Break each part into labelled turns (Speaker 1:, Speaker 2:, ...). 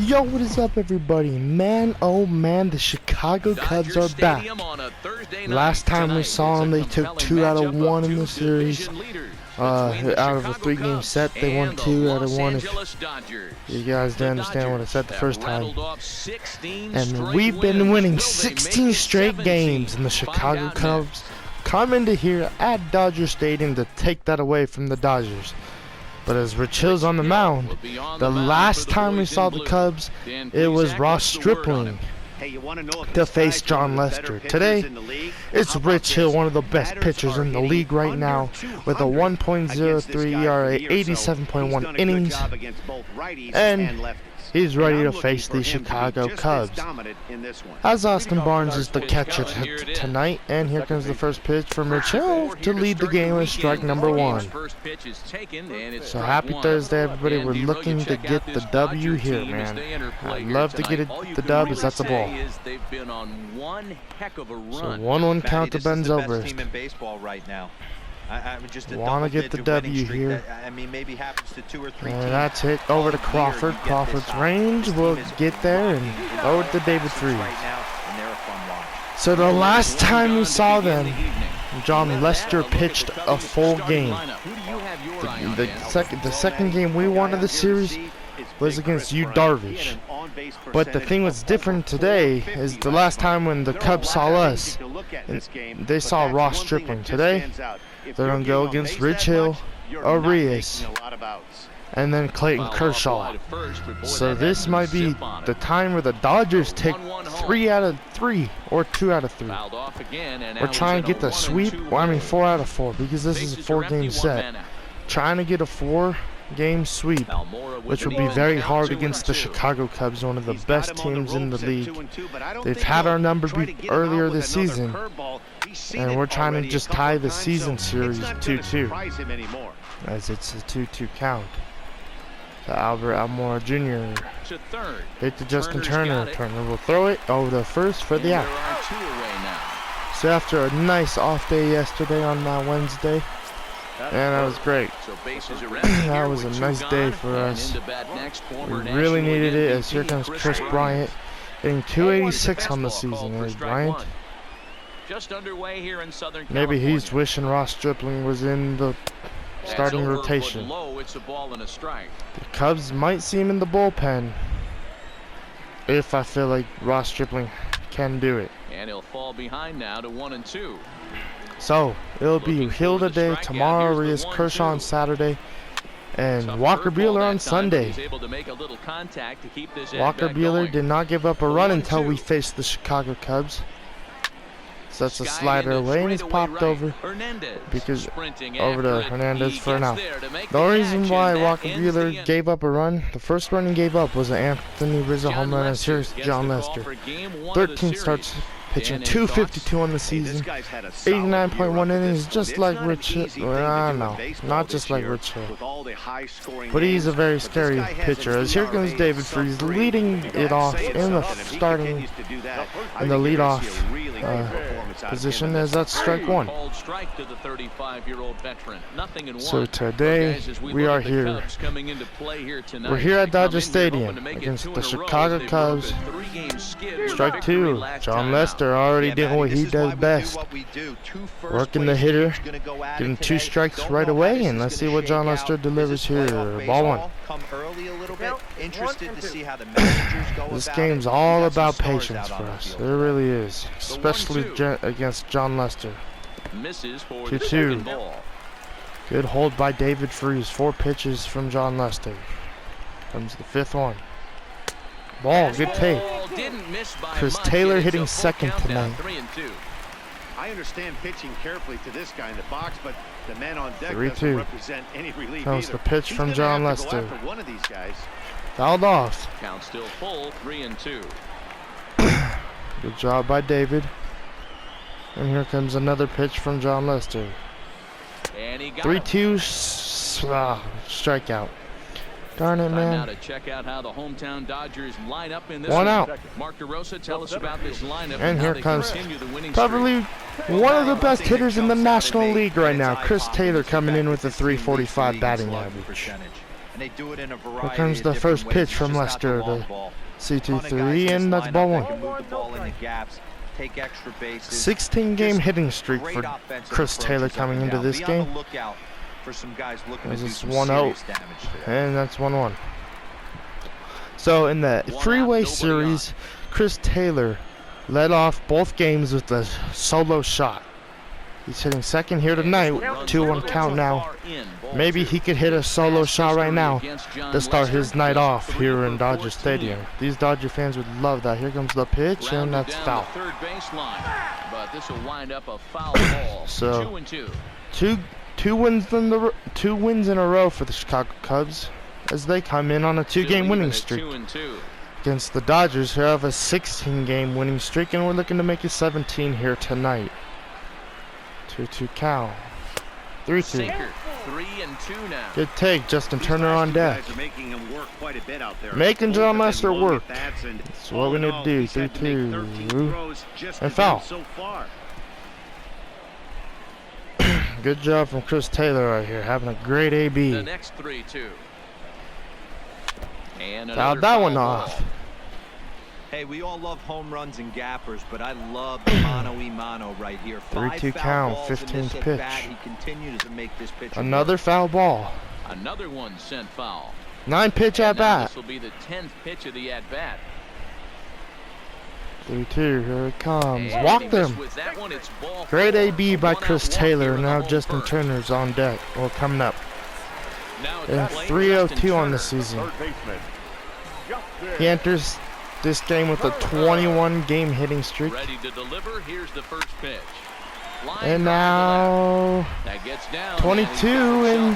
Speaker 1: Yo, what is up, everybody? Man, oh man, the Chicago Cubs are back. Last time we saw them, they took 2 out of 1 in the series. Out of a 3-game set, they won 2 out of 1. If you guys didn't understand what I said the first time. And we've been winning 16 straight games, and the Chicago Cubs come into here at Dodger Stadium to take that away from the Dodgers. But as Rich Hill's on the mound, the last time we saw the Cubs, it was Ross Stripling to face John Lester. Today, it's Rich Hill, one of the best pitchers in the league right now, with a 1.03 ERA, 87.1 innings, and he's ready to face the Chicago Cubs. As Austin Barnes is the catcher tonight, and here comes the first pitch from Rich Hill to lead the game with strike number 1. So happy Thursday, everybody. We're looking to get the W here, man. I'd love to get the dub, as that's a ball. So 1-1 count to Ben Zobrist. Want to get the W here. And that's hit over to Crawford. Crawford's range will get there and over to David Freese. So the last time we saw them, John Lester pitched a full game. The second game we won of the series was against Yu Darvish. But the thing that's different today is the last time when the Cubs saw us, they saw Ross Stripling. Today, they're going to go against Rich Hill, Arias, and then Clayton Kershaw. So this might be the time where the Dodgers take 3 out of 3 or 2 out of 3. We're trying to get the sweep. Well, I mean 4 out of 4 because this is a 4-game set. Trying to get a 4-game sweep, which would be very hard against the Chicago Cubs, one of the best teams in the league. They've had our number beat earlier this season, and we're trying to just tie the season series 2-2, as it's a 2-2 count. So Albert Almora Jr. hit to Justin Turner. Turner will throw it over to first for the out. So after a nice off day yesterday on that Wednesday, and that was great. That was a nice day for us. We really needed it, as here comes Chris Bryant, hitting 286 on the season. There's Bryant. Maybe he's wishing Ross Stripling was in the starting rotation. The Cubs might see him in the bullpen if I feel like Ross Stripling can do it.
Speaker 2: And he'll fall behind now to 1-2.
Speaker 1: So it'll be Hill today, tomorrow Arias, Kershaw on Saturday, and Walker Buehler on Sunday. Walker Buehler did not give up a run until we faced the Chicago Cubs. So that's a slider away, and he's popped over because over to Hernandez for an out. The only reason why Walker Buehler gave up a run, the first run he gave up was an Anthony Rizzo home run, and here's John Lester. 13 starts, pitching 252 on the season, 89.1 innings, just like Rich Hill. Well, no, not just like Rich Hill. But he's a very scary pitcher. As here comes David Freese leading it off in the starting, in the leadoff position, as that's strike 1. So today we are here. We're here at Dodger Stadium against the Chicago Cubs. Strike 2. John Lester already doing what he does best, working the hitter, getting 2 strikes right away, and let's see what John Lester delivers here. Ball 1. This game's all about patience for us. It really is, especially against John Lester. 2-2. Good hold by David Freese. 4 pitches from John Lester. Comes the 5th one. Ball, good take. Chris Taylor hitting second tonight.
Speaker 3: I understand pitching carefully to this guy in the box, but the man on deck
Speaker 1: 3-2.
Speaker 3: represent any relief.
Speaker 1: Comes the pitch from John Lester.
Speaker 3: One of these guys.
Speaker 1: Fouled off.
Speaker 2: Count still full, 3-2.
Speaker 1: Good job by David. And here comes another pitch from John Lester. 3-2 strikeout. Darn it, man.
Speaker 2: Now to check out how the hometown Dodgers line up in this
Speaker 1: 1 out.
Speaker 2: Mark DeRosa, tell us about this lineup.
Speaker 1: And here comes probably one of the best hitters in the National League right now, Chris Taylor, coming in with a 345 batting average.
Speaker 3: And they do it in a variety
Speaker 1: Here comes the
Speaker 3: of
Speaker 1: first
Speaker 3: ways.
Speaker 1: pitch
Speaker 3: It's
Speaker 1: from
Speaker 3: just not
Speaker 1: Lester,
Speaker 3: the long
Speaker 1: the
Speaker 3: ball.
Speaker 1: C2-3, and that's ball one.
Speaker 3: Move the ball in the gaps, take extra bases.
Speaker 1: 16-game hitting streak for Chris Taylor coming into this game.
Speaker 3: Be on the lookout for some guys looking to do
Speaker 1: This
Speaker 3: some
Speaker 1: 1-0,
Speaker 3: serious damage today.
Speaker 1: and that's 1-1. So in the three-way series, Chris Taylor led off both games with a solo shot. He's hitting second here tonight with 2-1 count now. Maybe he could hit a solo shot right now to start his night off here in Dodger Stadium. These Dodger fans would love that. Here comes the pitch, and that's foul.
Speaker 2: Third baseline, but this will wind up a foul ball.
Speaker 1: So
Speaker 2: 2-2.
Speaker 1: two wins in a row for the Chicago Cubs as they come in on a 2-game winning streak against the Dodgers, who have a 16-game winning streak, and we're looking to make it 17 here tonight. 2-2 count. 3-2.
Speaker 2: 3-2 now.
Speaker 1: Good take, Justin Turner on deck. Making John Lester work. That's what we need to do. 3-2. And foul. Good job from Chris Taylor right here, having a great AB.
Speaker 2: The next 3-2. And
Speaker 1: Fouled that one off.
Speaker 3: Hey, we all love home runs and gappers, but I love the mano-y-mano right here.
Speaker 1: 3-2 count, 15th pitch.
Speaker 3: He continues to make this pitch.
Speaker 1: Another foul ball.
Speaker 2: Another one sent foul.
Speaker 1: 9-pitch at bat.
Speaker 2: This will be the 10th pitch of the at bat.
Speaker 1: 3-2, here it comes.
Speaker 2: And
Speaker 1: Walked him.
Speaker 2: that one, it's ball
Speaker 1: Great
Speaker 2: four.
Speaker 1: AB by
Speaker 2: One
Speaker 1: Chris
Speaker 2: out walk
Speaker 1: Taylor.
Speaker 2: here in the
Speaker 1: Now
Speaker 2: home
Speaker 1: Justin
Speaker 2: first.
Speaker 1: Turner's on deck, or coming up.
Speaker 2: Now it's
Speaker 1: And
Speaker 2: playing
Speaker 1: 3-0-2
Speaker 2: Justin
Speaker 1: on the
Speaker 2: Turner.
Speaker 1: season. He enters this game with a 21-game hitting streak.
Speaker 2: Ready to deliver. Here's the first pitch. Line
Speaker 1: And
Speaker 2: drive
Speaker 1: now,
Speaker 2: to left. That gets down.
Speaker 1: 22
Speaker 2: and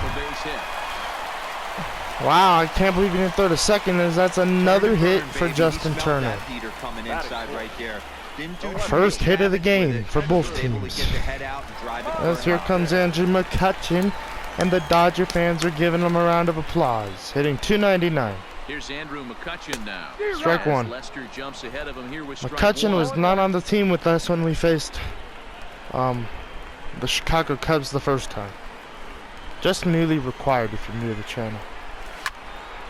Speaker 1: and wow, I can't believe he didn't throw the second, as that's another hit for Justin Turner. First hit of the game for both teams. As here comes Andrew McCutchen, and the Dodger fans are giving him a round of applause, hitting .299.
Speaker 2: Here's Andrew McCutchen now.
Speaker 1: Strike one.
Speaker 2: Lester jumps ahead of him here with strike
Speaker 1: McCutchen
Speaker 2: one.
Speaker 1: was not on the team with us when we faced the Chicago Cubs the first time. Just newly required if you're new to the channel.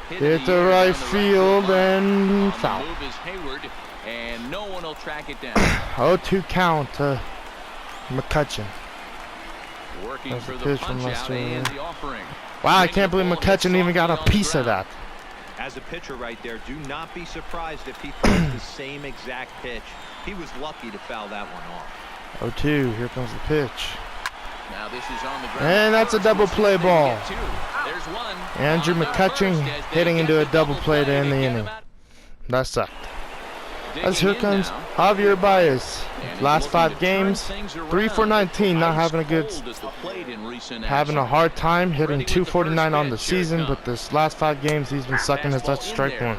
Speaker 1: Hit the right field and foul.
Speaker 2: Move is Hayward, and no one will track it down.
Speaker 1: 0-2 count to McCutchen.
Speaker 2: Working
Speaker 1: That's
Speaker 2: for
Speaker 1: a
Speaker 2: the
Speaker 1: pitch from
Speaker 2: punch out
Speaker 1: Lester.
Speaker 2: and the offering.
Speaker 1: Wow, I can't believe McCutchen even got a piece of that.
Speaker 3: As a pitcher right there, do not be surprised if he throws the same exact pitch. He was lucky to foul that one off.
Speaker 1: 0-2, here comes the pitch.
Speaker 2: Now this is on the ground.
Speaker 1: And that's a double play ball.
Speaker 2: There's one.
Speaker 1: Andrew McCutchen hitting into a double play to end the inning. That sucked. As here comes Javier Baez. Last 5 games, 3 for 19, not having a good, having a hard time hitting .249 on the season, but this last 5 games he's been sucking his touch strike one.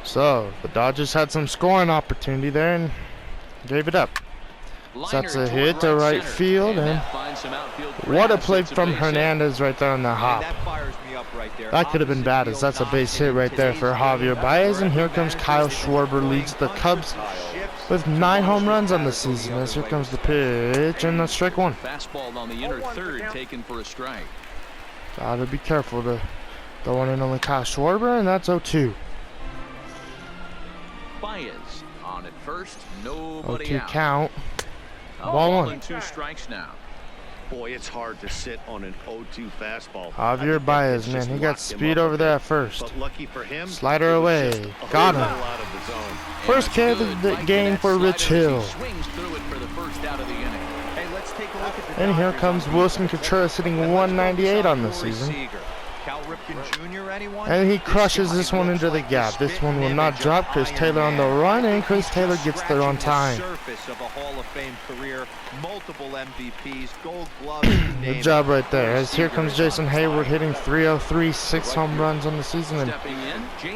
Speaker 1: So the Dodgers had some scoring opportunity there and gave it up. So that's a hit to right field, and what a play from Hernandez right there on the hop. That could have been bad, as that's a base hit right there for Javier Baez. And here comes Kyle Schwarber, leads the Cubs with 9 home runs on the season. As here comes the pitch, and that's strike one.
Speaker 2: Fastball on the inner third, taken for a strike.
Speaker 1: Gotta be careful to the one and only Kyle Schwarber, and that's 0-2.
Speaker 2: Baez on at first, nobody
Speaker 1: 0-2
Speaker 2: out.
Speaker 1: count. Ball one.
Speaker 2: 2 strikes now.
Speaker 3: Boy, it's hard to sit on an 0-2 fastball.
Speaker 1: Javier Baez, man, he got speed over there at first.
Speaker 3: But lucky for him,
Speaker 1: Slider away. Got him. First K of the game for Rich Hill.
Speaker 2: Swings through it for the first out of the inning.
Speaker 3: Hey, let's take a look at the
Speaker 1: And here comes Wilson Contreras hitting 198 on the season. And he crushes this one into the gap. This one will not drop. Chris Taylor on the run, and Chris Taylor gets there on time. Good job right there. As here comes Jason Hayward hitting .303, 6 home runs on the season, and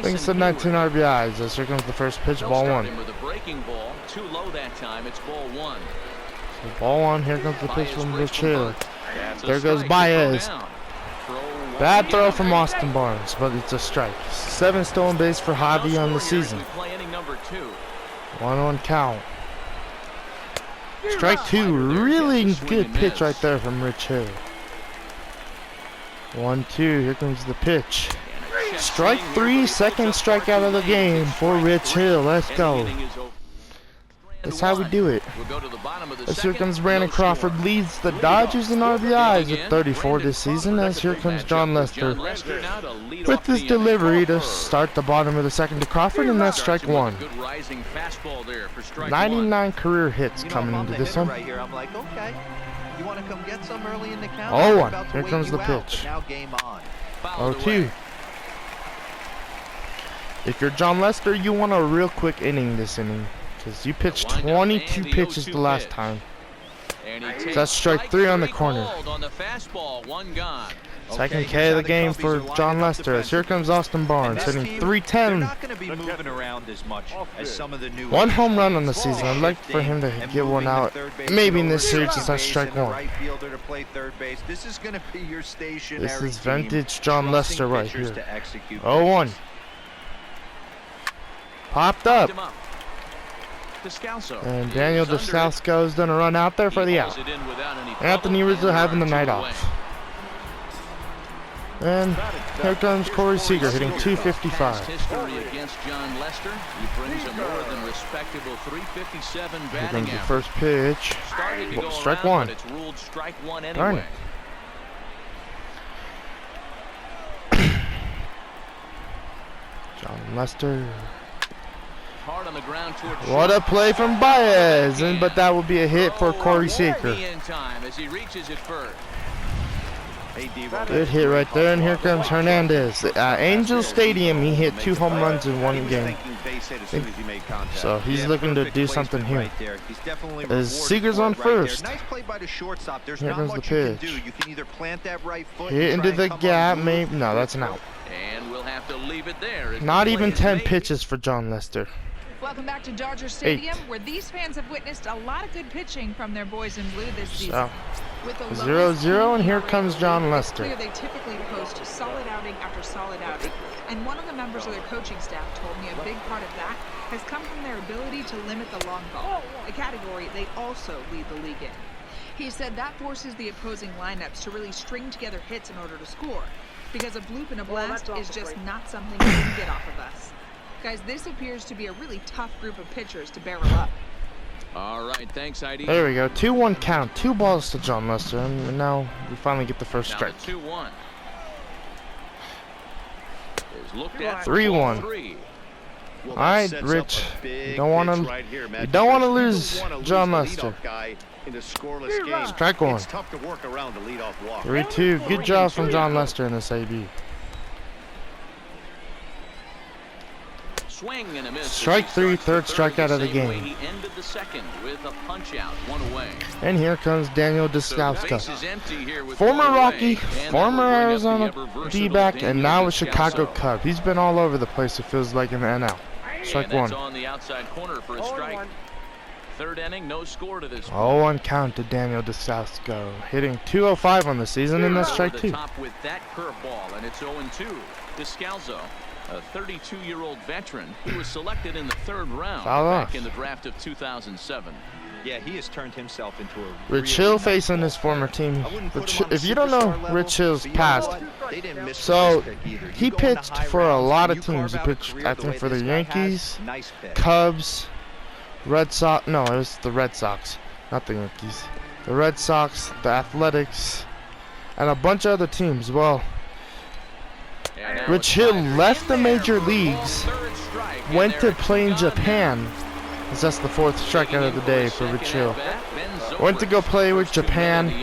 Speaker 1: brings to 19 RBIs. As here comes the first pitch, ball one.
Speaker 2: With a breaking ball, too low that time. It's ball one.
Speaker 1: So ball one. Here comes the pitch from Rich Hill. There goes Baez. Bad throw from Austin Barnes, but it's a strike. 7 stolen base for Javi on the season. 1-1 count. Strike 2. Really good pitch right there from Rich Hill. 1-2. Here comes the pitch. Strike 3, second strikeout of the game for Rich Hill. Let's go. That's how we do it. As here comes Brandon Crawford, leads the Dodgers in RBIs at 34 this season. As here comes John Lester with his delivery to start the bottom of the second to Crawford, and that's strike 1. 99 career hits coming into this one. 0-1. Here comes the pitch. 0-2. If you're John Lester, you want a real quick inning this inning, because you pitched 22 pitches the last time. So that's strike 3 on the corner. Second K of the game for John Lester. As here comes Austin Barnes, hitting .310. 1 home run on the season. I'd like for him to get one out, maybe in this series, since that's strike 1. This is vintage John Lester right here. 0-1. Popped up. And Daniel Descalso is going to run out there for the out. Anthony Rizzo having the night off. And here comes Corey Seager hitting .255. Here comes the first pitch. Strike 1. Darn it. John Lester. What a play from Baez, but that will be a hit for Corey Seager. Good hit right there, and here comes Hernandez. Angel Stadium, he hit 2 home runs in 1 game. So he's looking to do something here. As Seager's on first. Here comes the pitch. Hit into the gap, maybe. No, that's an out. Not even 10 pitches for John Lester.
Speaker 4: Welcome back to Dodger Stadium, where these fans have witnessed a lot of good pitching from their boys in blue this season.
Speaker 1: 0-0, and here comes John Lester.
Speaker 4: They typically post solid outing after solid outing, and one of the members of their coaching staff told me a big part of that has come from their ability to limit the long ball, a category they also lead the league in. He said that forces the opposing lineups to really string together hits in order to score, because a bloop and a blast is just not something you can get off of us. Guys, this appears to be a really tough group of pitchers to barrel up.
Speaker 2: All right, thanks, ID.
Speaker 1: There we go. 2-1 count. 2 balls to John Lester, and now we finally get the first strike.
Speaker 2: 2-1.
Speaker 1: 3-1. All right, Rich. You don't want to lose John Lester. Strike 1. 3-2. Good job from John Lester in this AB. Strike 3, third strikeout of the game. And here comes Daniel Descalso. Former Rocky, former Arizona D-back, and now a Chicago Cub. He's been all over the place, it feels like, in the NL. Strike 1.
Speaker 2: Third inning, no score to this.
Speaker 1: 0-1 count to Daniel Descalso, hitting .205 on the season, and that's strike 2.
Speaker 2: With that curveball, and it's 0-2. Descalso, a 32-year-old veteran, he was selected in the 3rd round back in the draft of 2007.
Speaker 3: Yeah, he has turned himself into a
Speaker 1: Rich Hill facing his former team. If you don't know Rich Hill's past, so he pitched for a lot of teams. He pitched, I think, for the Yankees, Cubs, Red Sox. No, it was the Red Sox, not the Yankees. The Red Sox, the Athletics, and a bunch of other teams. Well, Rich Hill left the major leagues, went to play in Japan. That's the 4th strikeout of the day for Rich Hill. Went to go play with Japan.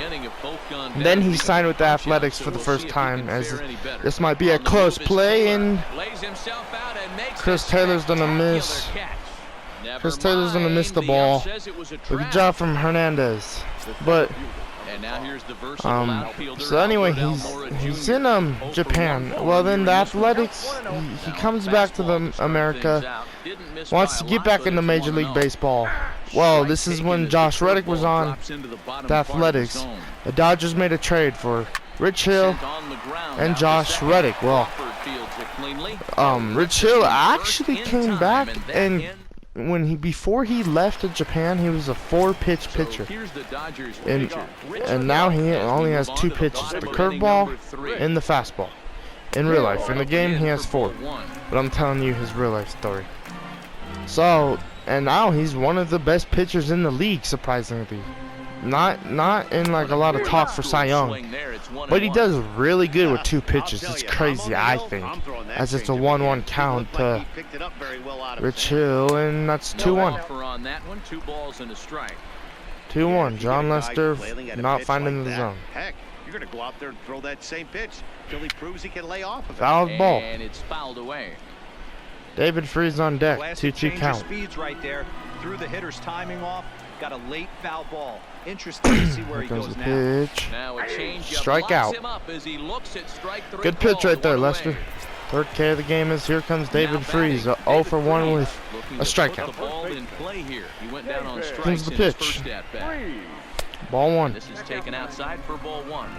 Speaker 1: Then he signed with the Athletics for the first time, as this might be a close play, and Chris Taylor's gonna miss. Chris Taylor's gonna miss the ball. Good job from Hernandez. But so anyway, he's in Japan. Well, then the Athletics, he comes back to America, wants to get back into Major League Baseball. Well, this is when Josh Reddick was on the Athletics. The Dodgers made a trade for Rich Hill and Josh Reddick. Well, Rich Hill actually came back and before he left to Japan, he was a 4-pitch pitcher. And now he only has 2 pitches, the curveball and the fastball. In real life, in the game, he has 4. But I'm telling you his real life story. So, and now he's one of the best pitchers in the league, surprisingly. Not in like a lot of talk for Cy Young, but he does really good with 2 pitches. It's crazy, I think, as it's a 1-1 count to Rich Hill, and that's 2-1. 2-1. John Lester not finding the zone.
Speaker 5: Heck, you're gonna go out there and throw that same pitch till he proves he can lay off of it.
Speaker 1: Fouled ball.
Speaker 2: And it's fouled away.
Speaker 1: David Freese on deck. 2-2 count.
Speaker 3: Speeds right there. Threw the hitter's timing off. Got a late foul ball. Interesting to see where he goes now.
Speaker 1: Pitch.
Speaker 2: Now a
Speaker 1: Strikeout. Good pitch right there, Lester. 3rd K of the game is here comes David Freese. 0 for 1 with a strikeout. Here's the pitch. Ball 1.
Speaker 2: This is taken outside for ball 1.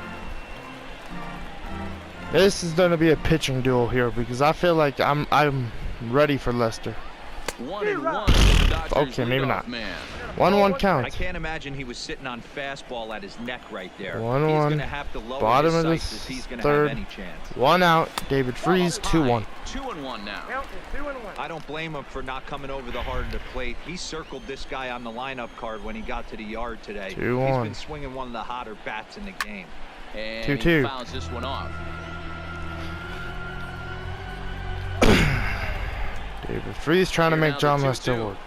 Speaker 1: This is going to be a pitching duel here because I feel like I'm ready for Lester.
Speaker 2: 1-1.
Speaker 1: Okay, maybe not. 1-1 count.
Speaker 3: I can't imagine he was sitting on fastball at his neck right there.
Speaker 1: 1-1. Bottom of the 3rd. 1 out. David Freese. 2-1.
Speaker 2: 2-1 now.
Speaker 3: I don't blame him for not coming over the hard of the plate. He circled this guy on the lineup card when he got to the yard today.
Speaker 1: 2-1.
Speaker 3: He's been swinging one of the hotter bats in the game.
Speaker 2: And
Speaker 1: 2-2.
Speaker 2: he fouls this one off.
Speaker 1: David Freese trying to make John Lester work.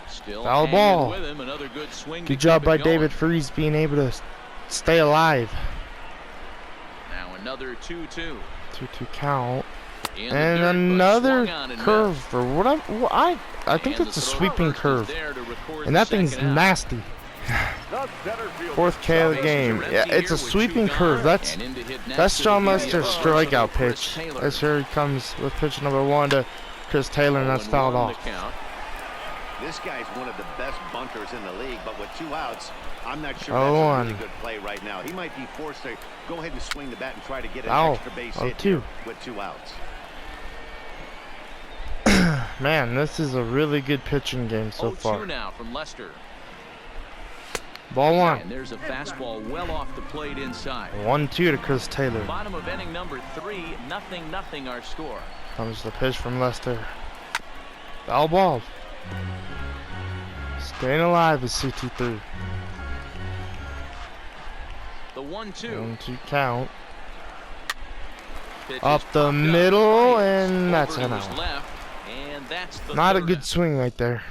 Speaker 2: Still
Speaker 1: foul ball.
Speaker 2: with him. Another good swing.
Speaker 1: Good job by David Freese being able to stay alive.
Speaker 2: Now another 2-2.
Speaker 1: 2-2 count. And another curve for what I think it's a sweeping curve. And that thing's nasty. 4th K of the game. Yeah, it's a sweeping curve. That's John Lester's strikeout pitch. As here he comes with pitch number 1 to Chris Taylor, and that's fouled off.
Speaker 5: This guy's one of the best bunters in the league, but with 2 outs, I'm not sure that's a really good play right now. He might be forced to go ahead and swing the bat and try to get an extra base hit here with 2 outs.
Speaker 1: Man, this is a really good pitching game so far.
Speaker 2: 0-2 now from Lester.
Speaker 1: Ball 1.
Speaker 2: And there's a fastball well off the plate inside.
Speaker 1: 1-2 to Chris Taylor.
Speaker 2: Bottom of inning number 3, 0-0 our score.
Speaker 1: Comes the pitch from Lester. Foul ball. Staying alive is CT3.
Speaker 2: The 1-2.
Speaker 1: 1-2 count. Up the middle, and that's an out. Not a good swing right there,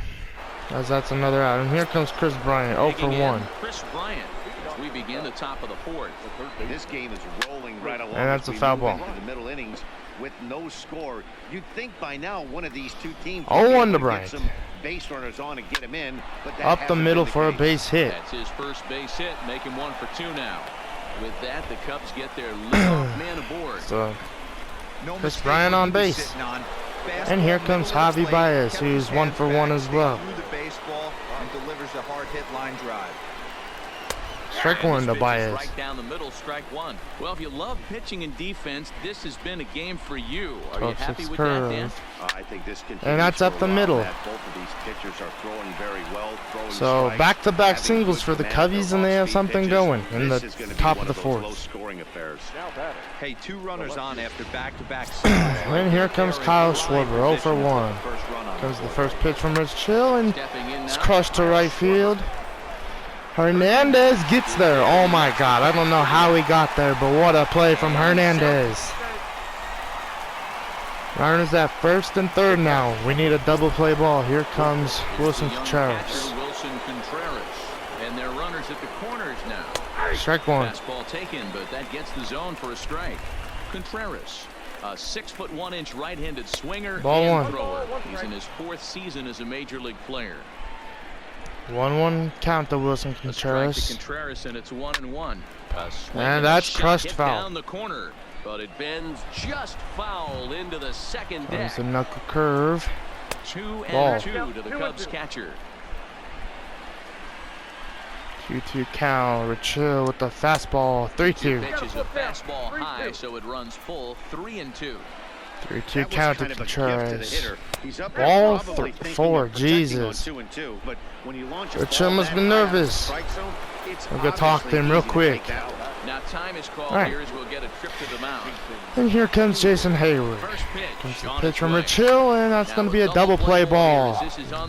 Speaker 1: as that's another out. And here comes Chris Bryant, 0 for 1.
Speaker 2: Chris Bryant. We begin the top of the 4th.
Speaker 5: This game is rolling right along.
Speaker 1: And that's a foul ball.
Speaker 5: Into the middle innings with no score. You'd think by now one of these 2 teams
Speaker 1: 0-1 to Bryant.
Speaker 5: Some base runners on and get him in, but that
Speaker 1: up the middle for a base hit.
Speaker 2: That's his first base hit, making 1 for 2 now. With that, the Cubs get their leadoff man aboard.
Speaker 1: So Chris Bryant on base. And here comes Javi Baez, who's 1 for 1 as well. Strike 1 to Baez.
Speaker 2: Right down the middle, strike 1. Well, if you love pitching and defense, this has been a game for you. Are you happy with that, Dan?
Speaker 5: I think this continues.
Speaker 1: And that's up the middle.
Speaker 5: Both of these pitchers are throwing very well.
Speaker 1: So back-to-back singles for the Cubbies, and they have something going in the top of the 4th.
Speaker 3: Hey, 2 runners on after back-to-back
Speaker 1: singles. And here comes Kyle Schwarber, 0 for 1. Comes the first pitch from Rich Hill, and it's crushed to right field. Hernandez gets there. Oh my God, I don't know how he got there, but what a play from Hernandez. Runners at 1st and 3rd now. We need a double play ball. Here comes Wilson Contreras.
Speaker 2: And they're runners at the corners now.
Speaker 1: Strike 1.
Speaker 2: Fastball taken, but that gets the zone for a strike. Contreras, a 6'1" right-handed swinger
Speaker 1: Ball
Speaker 2: and
Speaker 1: 1.
Speaker 2: thrower. He's in his 4th season as a major league player.
Speaker 1: 1-1 count to Wilson Contreras.
Speaker 2: To Contreras, and it's 1-1.
Speaker 1: And that's crushed foul.
Speaker 2: Down the corner, but it bends just foul into the second deck.
Speaker 1: There's a knuckle curve.
Speaker 2: 2-2 to the Cubs catcher.
Speaker 1: 2-2 count. Rich Hill with the fastball. 3-2.
Speaker 2: Pitches a fastball high, so it runs full. 3-2.
Speaker 1: 3-2 count to Contreras. Ball 4, Jesus. Richard must be nervous. We'll go talk to him real quick.
Speaker 2: Now time is called here as we'll get a trip to the mound.
Speaker 1: And here comes Jason Hayward. Comes the pitch from Rich Hill, and that's going to be a double play ball.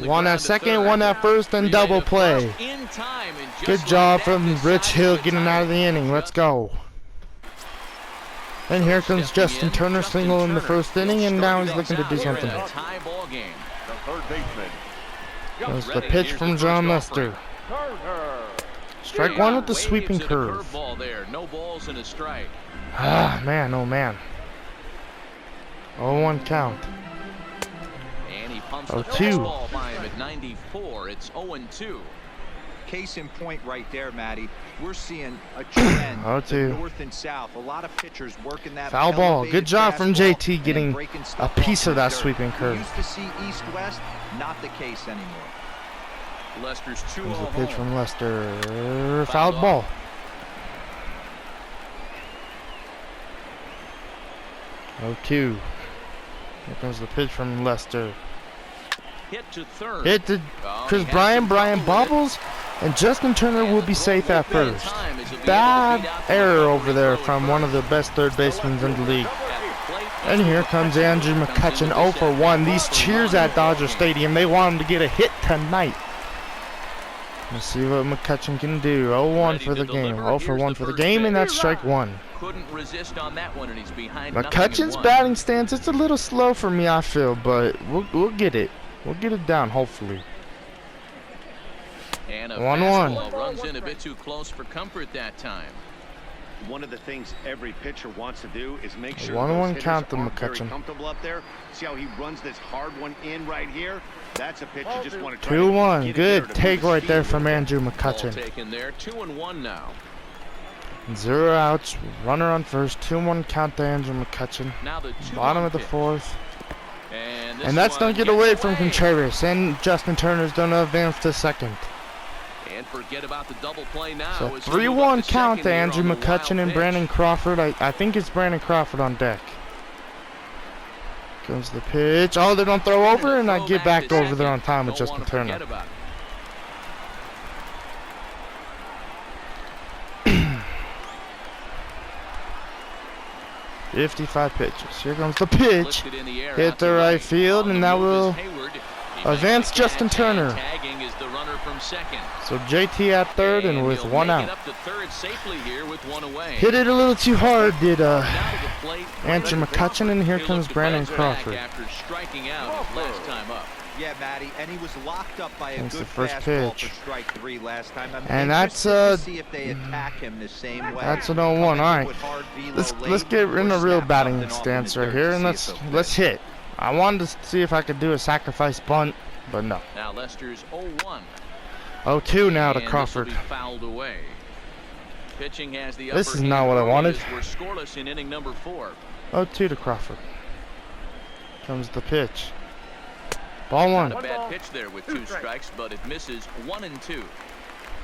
Speaker 1: One at second, one at first, and double play. Good job from Rich Hill getting out of the inning. Let's go. And here comes Justin Turner, single in the first inning, and now he's looking to do something. There's the pitch from John Lester. Strike one with the sweeping curve. Ah, man, oh man. 0-1 count. 0-2.
Speaker 2: At 94, it's 0-2.
Speaker 3: Case in point right there, Matty. We're seeing a trend north and south. A lot of pitchers working that
Speaker 1: foul ball. Good job from JT getting a piece of that sweeping curve.
Speaker 3: Used to see east-west, not the case anymore.
Speaker 2: Lester's 2-0.
Speaker 1: There's a pitch from Lester. Fouled ball. Oh, 2. Here comes the pitch from Lester.
Speaker 2: Hit to third.
Speaker 1: Hit to Chris Bryant. Bryant bobbles, and Justin Turner will be safe at first. Bad error over there from one of the best third basemen in the league. And here comes Andrew McCutchen, 0 for 1. These cheers at Dodger Stadium, they want him to get a hit tonight. Let's see what McCutchen can do. 0-1 for the game. 0 for 1 for the game, and that's strike one.
Speaker 2: Couldn't resist on that one, and he's behind.
Speaker 1: McCutchen's batting stance, it's a little slow for me, I feel, but we'll get it. We'll get it down, hopefully. 1-1.
Speaker 2: Runs in a bit too close for comfort that time.
Speaker 5: One of the things every pitcher wants to do is make sure
Speaker 1: 1-1 count to
Speaker 5: aren't very
Speaker 1: McCutchen.
Speaker 5: comfortable up there. See how he runs this hard one in right here? That's a pitch you just want to try
Speaker 1: 2-1. Good take right there from Andrew McCutchen.
Speaker 2: Taken there. 2-1 now.
Speaker 1: 0 outs. Runner on first. 2-1 count to Andrew McCutchen. Bottom of the fourth. And that's going to get away from Contreras. And Justin Turner's going to advance to second.
Speaker 2: And forget about the double play now.
Speaker 1: So 3-1 count to Andrew McCutchen and Brandon Crawford. I think it's Brandon Crawford on deck. Comes the pitch. Oh, they don't throw over, and I get back over there on time with Justin Turner. 55 pitches. Here comes the pitch. Hit the right field, and that will advance Justin Turner. So JT at third and with 1 out. Hit it a little too hard, did Andrew McCutchen, and here comes Brandon Crawford.
Speaker 3: Yeah, Matty, and he was locked up by a
Speaker 1: That's
Speaker 3: good
Speaker 1: the first
Speaker 3: fastball
Speaker 1: pitch.
Speaker 3: for strike 3 last time.
Speaker 1: And that's
Speaker 3: see if they attack him the same way.
Speaker 1: That's an 0-1. All right, let's get in a real batting stance right here, and let's hit. I wanted to see if I could do a sacrifice bunt, but no.
Speaker 2: Now Lester's 0-1.
Speaker 1: 0-2 now to Crawford.
Speaker 2: Fouled away. Pitching has the
Speaker 1: This is not what I wanted.
Speaker 2: We're scoreless in inning number 4.
Speaker 1: 0-2 to Crawford. Comes the pitch. Ball 1.
Speaker 2: Not a bad pitch there with 2 strikes, but it misses 1-2.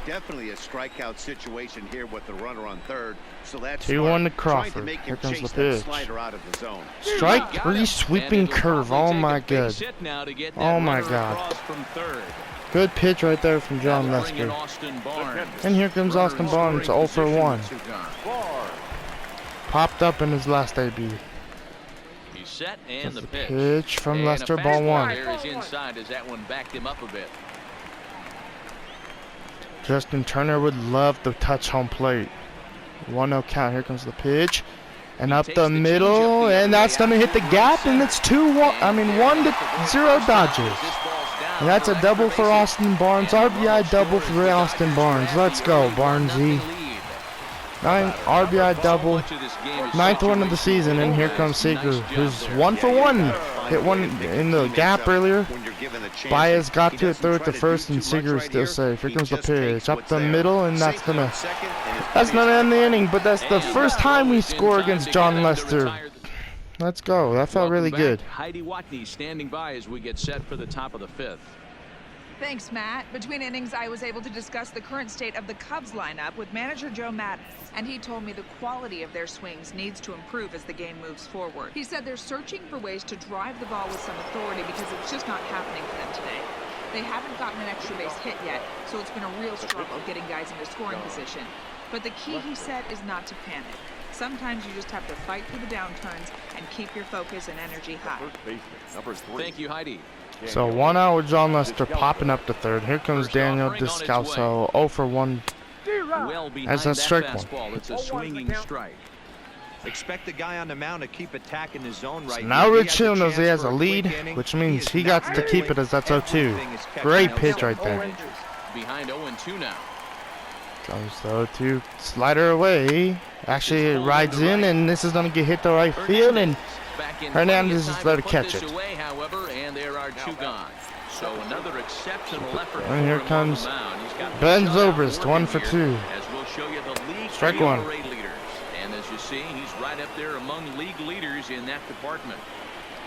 Speaker 5: Definitely a strikeout situation here with the runner on third. So that's
Speaker 1: 2-1 to Crawford. Here comes the pitch. Strike 3 sweeping curve. Oh my god. Oh my god. Good pitch right there from John Lester. And here comes Austin Barnes, 0 for 1. Popped up in his last debut.
Speaker 2: Set and the
Speaker 1: pitch from Lester, ball 1.
Speaker 2: Is inside as that one backed him up a bit.
Speaker 1: Justin Turner would love to touch home plate. 1-0 count. Here comes the pitch. And up the middle, and that's going to hit the gap, and it's 1-0 Dodgers. And that's a double for Austin Barnes. RBI double for Austin Barnes. Let's go, Barnesy. 9 RBI double, 9th one of the season, and here comes Seager, who's 1 for 1. Hit one in the gap earlier. Baez got to it, threw it to first, and Seager is still safe. Here comes the pitch up the middle, and that's gonna end the inning. But that's the first time we score against John Lester. Let's go. That felt really good.
Speaker 2: Heidi Watney standing by as we get set for the top of the 5th.
Speaker 4: Thanks, Matt. Between innings, I was able to discuss the current state of the Cubs lineup with manager Joe Madden, and he told me the quality of their swings needs to improve as the game moves forward. He said they're searching for ways to drive the ball with some authority because it's just not happening for them today. They haven't gotten an extra base hit yet, so it's been a real struggle getting guys into scoring position. But the key, he said, is not to panic. Sometimes you just have to fight through the downturns and keep your focus and energy high.
Speaker 2: Thank you, Heidi.
Speaker 1: So 1 out with John Lester popping up to third. Here comes Daniel Descalso, 0 for 1.
Speaker 2: Well,
Speaker 1: as a strike one.
Speaker 2: It's a swinging strike.
Speaker 3: Expect the guy on the mound to keep attacking his zone right
Speaker 1: now. Rich Hill knows he has a lead, which means he got to keep it as that's 0-2. Great pitch right there.
Speaker 2: Behind 0-2 now.
Speaker 1: Comes the 0-2 slider away. Actually, it rides in, and this is going to get hit to right field, and Hernandez is there to catch it.
Speaker 2: Away, however, and there are 2 gone. So another exceptional effort.
Speaker 1: And here comes Ben Zobrist, 1 for 2.
Speaker 2: As we'll show you the league
Speaker 1: strike one.
Speaker 2: Leaders. And as you see, he's right up there among league leaders in that department.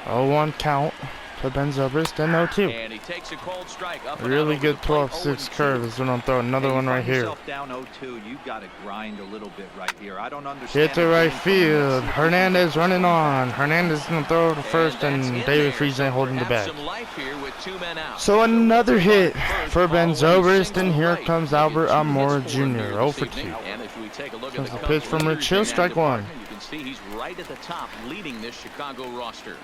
Speaker 1: 0-1 count to Ben Zobrist, and 0-2.
Speaker 2: And he takes a cold strike up
Speaker 1: really good 12-6 curve is going to throw another one right here.
Speaker 3: Down 0-2, you got to grind a little bit right here. I don't understand.
Speaker 1: Hit to right field. Hernandez running on. Hernandez is going to throw to first, and David Freese ain't holding the bag. So another hit for Ben Zobrist, and here comes Albert Almora Jr. 0 for 2. Comes the pitch from Rich Hill, strike one.
Speaker 2: He's right at the top leading this Chicago roster.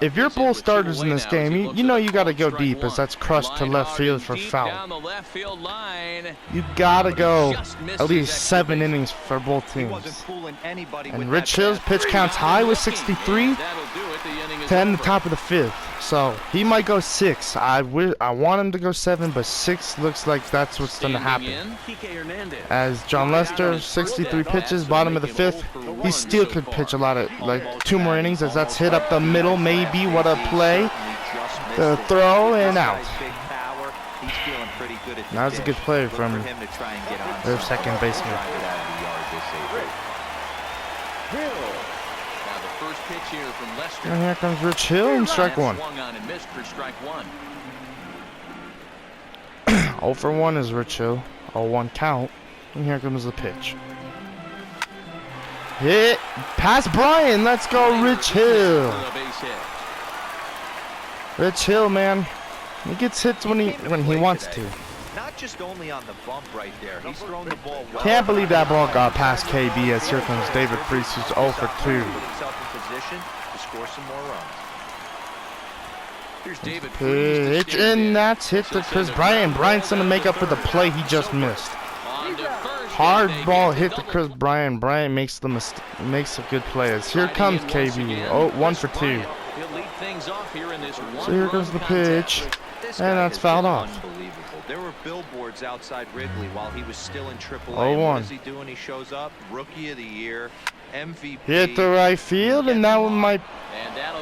Speaker 1: If you're both starters in this game, you know you got to go deep, as that's crushed to left field for foul. You got to go at least 7 innings for both teams. And Rich Hill's pitch counts high with 63 to end the top of the 5th. So he might go 6. I want him to go 7, but 6 looks like that's what's going to happen. As John Lester, 63 pitches, bottom of the 5th. He still could pitch a lot of, like 2 more innings, as that's hit up the middle. Maybe what a play. The throw and out. That was a good play from their second baseman.
Speaker 2: Pitch here from Lester.
Speaker 1: And here comes Rich Hill and strike one. 0 for 1 is Rich Hill. 0-1 count. And here comes the pitch. Hit past Brian. Let's go, Rich Hill. Rich Hill, man. He gets hits when he wants to.
Speaker 3: Not just only on the bump right there. He's thrown the ball well.
Speaker 1: Can't believe that ball got past KB, as here comes David Freese, who's 0 for 2.
Speaker 3: To score some more runs.
Speaker 2: Here's David
Speaker 1: Freese, and that's hit to Chris Bryant. Bryant's gonna make up for the play he just missed. Hard ball hit to Chris Bryant. Bryant makes a good play. As here comes KB. 1 for 2. So here goes the pitch, and that's fouled off.
Speaker 3: There were billboards outside Wrigley while he was still in AAA.
Speaker 1: 0-1.
Speaker 3: What does he do when he shows up? Rookie of the Year, MVP.
Speaker 1: Hit the right field, and that one might.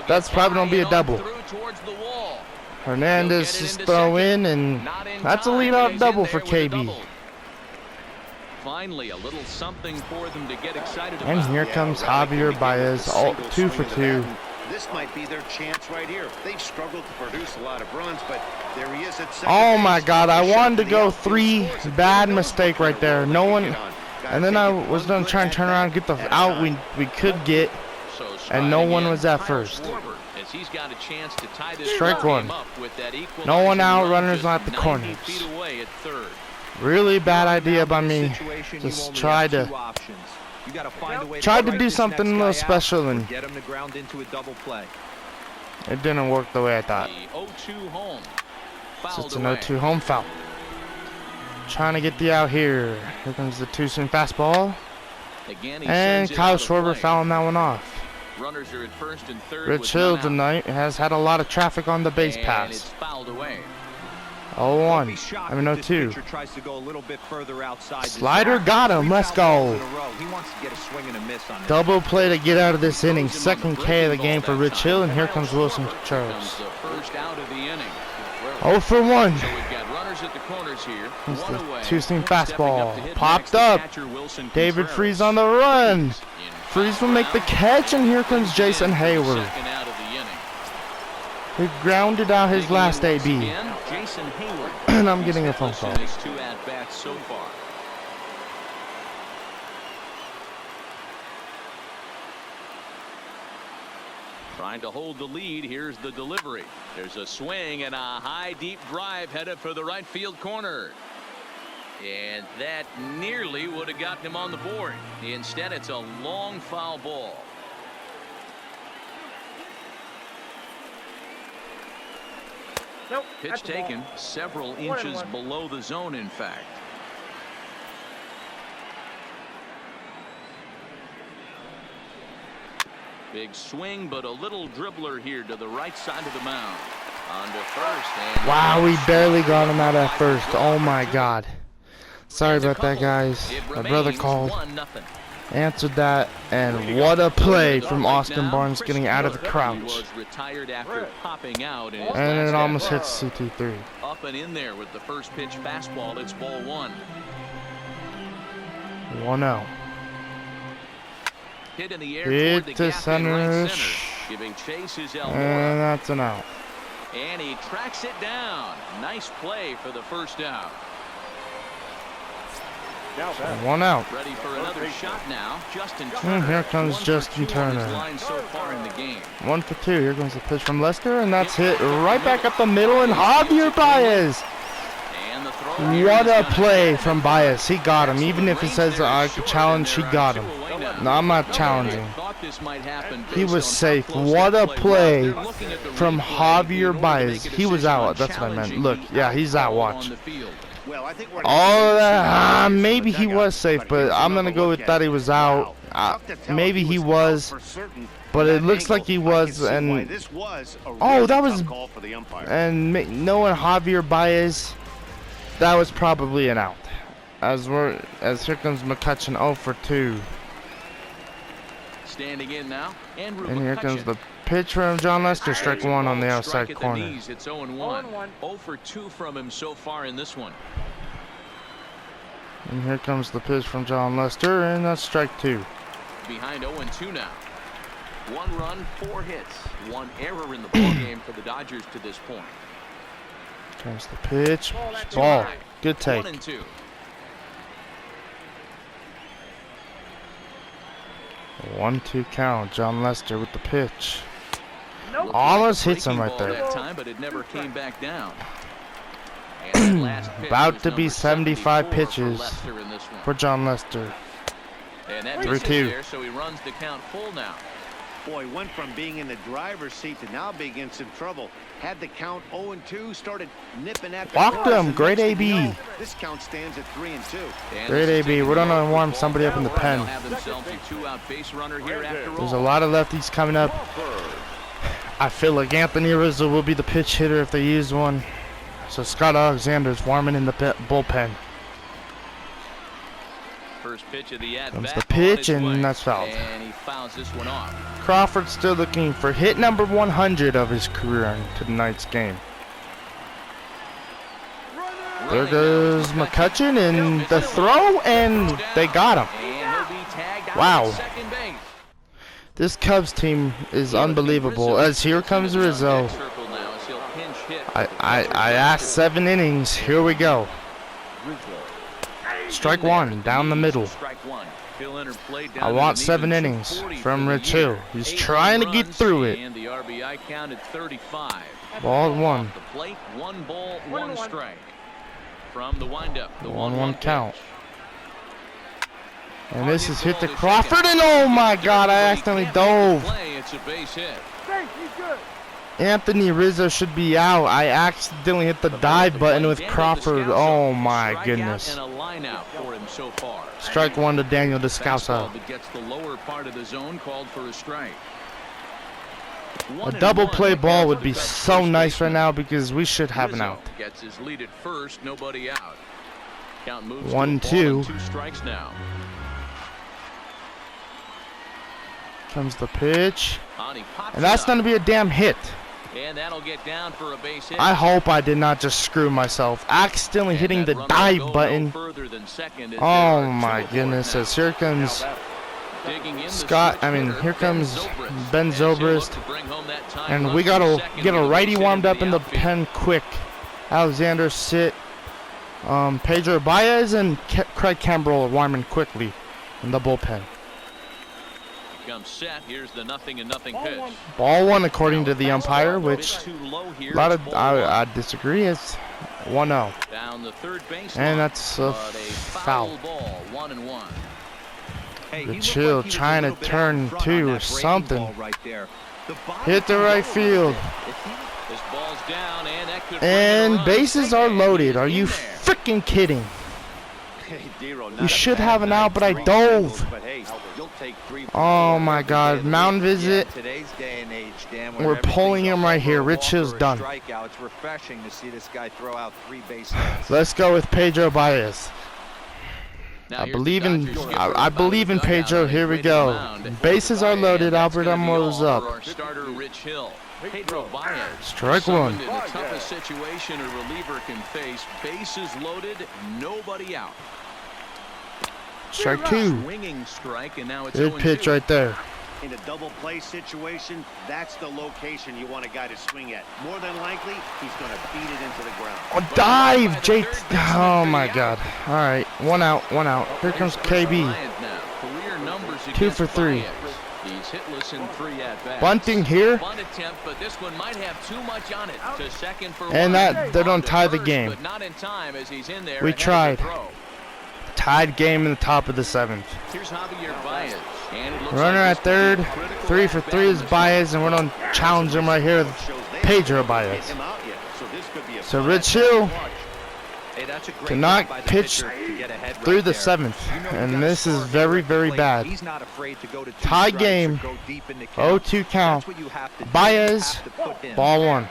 Speaker 1: That's probably gonna be a double. Hernandez is throw in, and that's a leadoff double for KB.
Speaker 2: Finally, a little something for them to get excited about.
Speaker 1: And here comes Javier Baez, 2 for 2.
Speaker 5: This might be their chance right here. They've struggled to produce a lot of runs, but there he is at second.
Speaker 1: Oh my God! I wanted to go 3. Bad mistake right there. No one, and then I was gonna try and turn around and get the out we could get, and no one was at first. Strike one. No one out. Runners not at the corners. Really bad idea by me. Just tried to do something a little special, and
Speaker 3: get him to ground into a double play.
Speaker 1: It didn't work the way I thought. So it's an 0-2 home foul. Trying to get the out here. Here comes the too-soon fastball. And Kyle Schwarber fouling that one off.
Speaker 2: Runners are at first and third.
Speaker 1: Rich Hill tonight has had a lot of traffic on the base pass. 0-1. I mean 0-2. Slider got him. Let's go. Double play to get out of this inning. Second K of the game for Rich Hill, and here comes Wilson Charles. 0 for 1. Here's the two-seam fastball. Popped up. David Freese on the run. Freese will make the catch, and here comes Jason Hayward. He grounded out his last AB.
Speaker 2: Jason Hayward.
Speaker 1: And I'm getting a phone call.
Speaker 2: His 2 at-bats so far. Trying to hold the lead. Here's the delivery. There's a swing and a high deep drive headed for the right field corner. And that nearly would have gotten him on the board. Instead, it's a long foul ball.
Speaker 6: Nope,
Speaker 2: pitch taken several inches below the zone, in fact. Big swing, but a little dribbler here to the right side of the mound. Under first. And
Speaker 1: wow, we barely got him out at first. Oh my God. Sorry about that, guys. My brother called, answered that, and what a play from Austin Barnes getting out of the crouch. And it almost hits CT3.
Speaker 2: Up and in there with the first pitch fastball. It's ball 1.
Speaker 1: 1-0.
Speaker 2: Hit in the air
Speaker 1: hit to center,
Speaker 2: giving chase his elbow.
Speaker 1: And that's an out.
Speaker 2: And he tracks it down. Nice play for the first out.
Speaker 1: 1 out.
Speaker 2: Ready for another shot now. Justin Turner.
Speaker 1: Here comes Justin Turner.
Speaker 2: So far in the game.
Speaker 1: 1 for 2. Here comes the pitch from Lester, and that's hit right back up the middle. And Javier Baez. What a play from Baez. He got him. Even if it says I could challenge, he got him. No, I'm not challenging. He was safe. What a play from Javier Baez. He was out. That's what I meant. Look, yeah, he's out. Watch. All of that, maybe he was safe, but I'm going to go with that he was out. Maybe he was, but it looks like he was. And oh, that was, and knowing Javier Baez, that was probably an out. As here comes McCutcheon 0 for 2.
Speaker 2: Standing in now,
Speaker 1: and here comes the pitch from John Lester, strike 1 on the outside corner.
Speaker 2: It's 0-1. 0 for 2 from him so far in this one.
Speaker 1: And here comes the pitch from John Lester, and that's strike 2.
Speaker 2: Behind 0-2 now. 1 run, 4 hits, 1 error in the ball game for the Dodgers to this point.
Speaker 1: Comes the pitch, ball, good take.
Speaker 2: 1-2.
Speaker 1: One, 2 count. John Lester with the pitch. Almost hits him right there.
Speaker 2: That time, but it never came back down.
Speaker 1: About to be 75 pitches for John Lester.
Speaker 2: 3-2. So he runs the count full now.
Speaker 5: Boy, went from being in the driver's seat to now being in some trouble. Had the count 0-2, started nipping at the
Speaker 1: walked him. Great AB.
Speaker 5: This count stands at 3-2.
Speaker 1: Great AB. We're gonna warm somebody up in the pen. There's a lot of lefties coming up. I feel like Anthony Rizzo will be the pitch hitter if they use one. So Scott Alexander's warming in the bullpen.
Speaker 2: First pitch of the
Speaker 1: comes the pitch, and that's fouled.
Speaker 2: And he fouls this one off.
Speaker 1: Crawford still looking for hit number 100 of his career in tonight's game. There goes McCutcheon, and the throw, and they got him. Wow. This Cubs team is unbelievable. As here comes Rizzo. I asked 7 innings. Here we go. Strike 1 down the middle. I want 7 innings from Rich Hill. He's trying to get through it. Ball 1.
Speaker 2: 1 ball, 1 strike. From the windup, the
Speaker 1: 1-1 count. And this is hit to Crawford, and oh my God, I accidentally dove.
Speaker 2: It's a base hit.
Speaker 1: Anthony Rizzo should be out. I accidentally hit the dive button with Crawford. Oh my goodness. Strike 1 to Daniel Descalso. A double play ball would be so nice right now because we should have an out. 1-2. Comes the pitch. And that's going to be a damn hit.
Speaker 2: And that'll get down for a base hit.
Speaker 1: I hope I did not just screw myself. Accidentally hitting the dive button. Oh my goodness. As here comes here comes Ben Zobrist. And we got to get a righty warmed up in the pen quick. Alexander sit. Pedro Baez and Craig Kimbrell are warming quickly in the bullpen.
Speaker 2: Comes set. Here's the 0-0 pitch.
Speaker 1: Ball one according to the umpire, which a lot of I disagree. It's 1-0.
Speaker 2: Down the third base
Speaker 1: and that's a foul.
Speaker 2: Ball, 1-1.
Speaker 1: The chill trying to turn two or something. Hit the right field.
Speaker 2: This ball's down, and that could
Speaker 1: and bases are loaded. Are you freaking kidding? You should have an out, but I dove. Oh my God, mound visit. We're pulling him right here. Rich Hill's done. Let's go with Pedro Baez. I believe in Pedro. Here we go. Bases are loaded. Albert Almoro's up.
Speaker 2: Pedro Baez,
Speaker 1: strike one.
Speaker 2: In the toughest situation a reliever can face. Bases loaded, nobody out.
Speaker 1: Strike two.
Speaker 2: Swinging strike, and now it's
Speaker 1: good pitch right there.
Speaker 5: In a double play situation, that's the location you want a guy to swing at. More than likely, he's going to beat it into the ground.
Speaker 1: Oh, dive, Jake. Oh my God. All right, one out. Here comes KB. 2 for 3.
Speaker 2: He's hitless in 3 at-bats.
Speaker 1: Bunting here.
Speaker 2: Bunt attempt, but this one might have too much on it. To second for
Speaker 1: and
Speaker 2: one.
Speaker 1: That they don't tie the game.
Speaker 2: But not in time as he's in there.
Speaker 1: We tried. Tied game in the top of the 7th.
Speaker 2: Here's Javier Baez.
Speaker 1: Runner at third. 3 for 3 is Baez, and we're going to challenge him right here with Pedro Baez. So Rich Hill cannot pitch through the 7th, and this is very, very bad. Tie game, 0-2 count. Baez, ball one.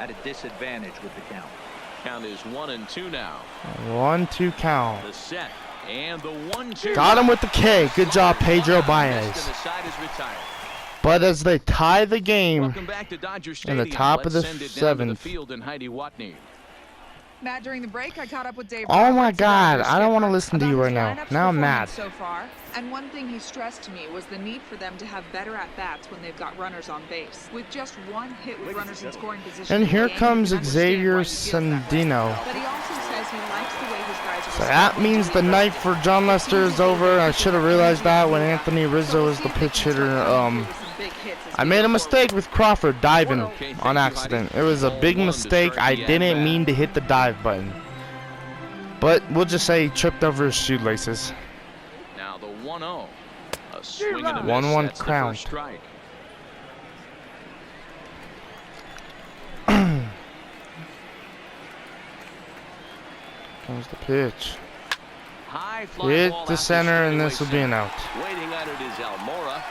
Speaker 2: Count is 1-2 now.
Speaker 1: 1-2 count.
Speaker 2: The set and the 1-2.
Speaker 1: Got him with the K. Good job, Pedro Baez. But as they tie the game in the top of the 7th.
Speaker 4: Matt, during the break, I caught up with Dave.
Speaker 1: Oh my God, I don't want to listen to you right now. Now I'm mad.
Speaker 4: So far, and one thing he stressed to me was the need for them to have better at-bats when they've got runners on base. With just one hit with runners in scoring position.
Speaker 1: And here comes Xavier Sandino.
Speaker 4: But he also says he likes the way his guys are.
Speaker 1: So that means the night for John Lester is over. I should have realized that when Anthony Rizzo was the pitch hitter. I made a mistake with Crawford diving on accident. It was a big mistake. I didn't mean to hit the dive button. But we'll just say he tripped over his shoelaces.
Speaker 2: Now the 1-0. A swing and a
Speaker 1: 1-1 crown. Comes the pitch. Hit the center, and this will be an out.
Speaker 2: Waiting at it is Almora.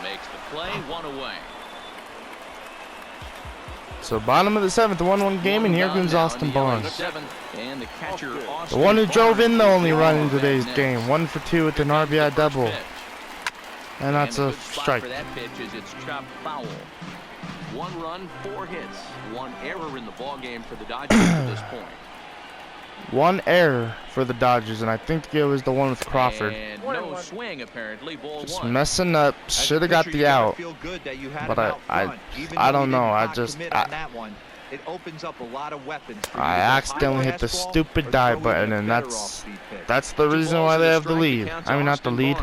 Speaker 2: Makes the play, 1 away.
Speaker 1: So bottom of the 7th, 1-1 game, and here comes Austin Barnes. The one who drove in the only run in today's game. 1 for 2 with an RBI double. And that's a strike.
Speaker 2: That pitch is it's chopped foul. 1 run, 4 hits. 1 error in the ball game for the Dodgers at this point.
Speaker 1: 1 error for the Dodgers, and I think it was the one with Crawford.
Speaker 2: And no swing, apparently. Ball
Speaker 1: just
Speaker 2: 1.
Speaker 1: Messing up. Should have got the out. But I don't know. I accidentally hit the stupid dive button, and that's the reason why they have the lead. I mean, not the lead.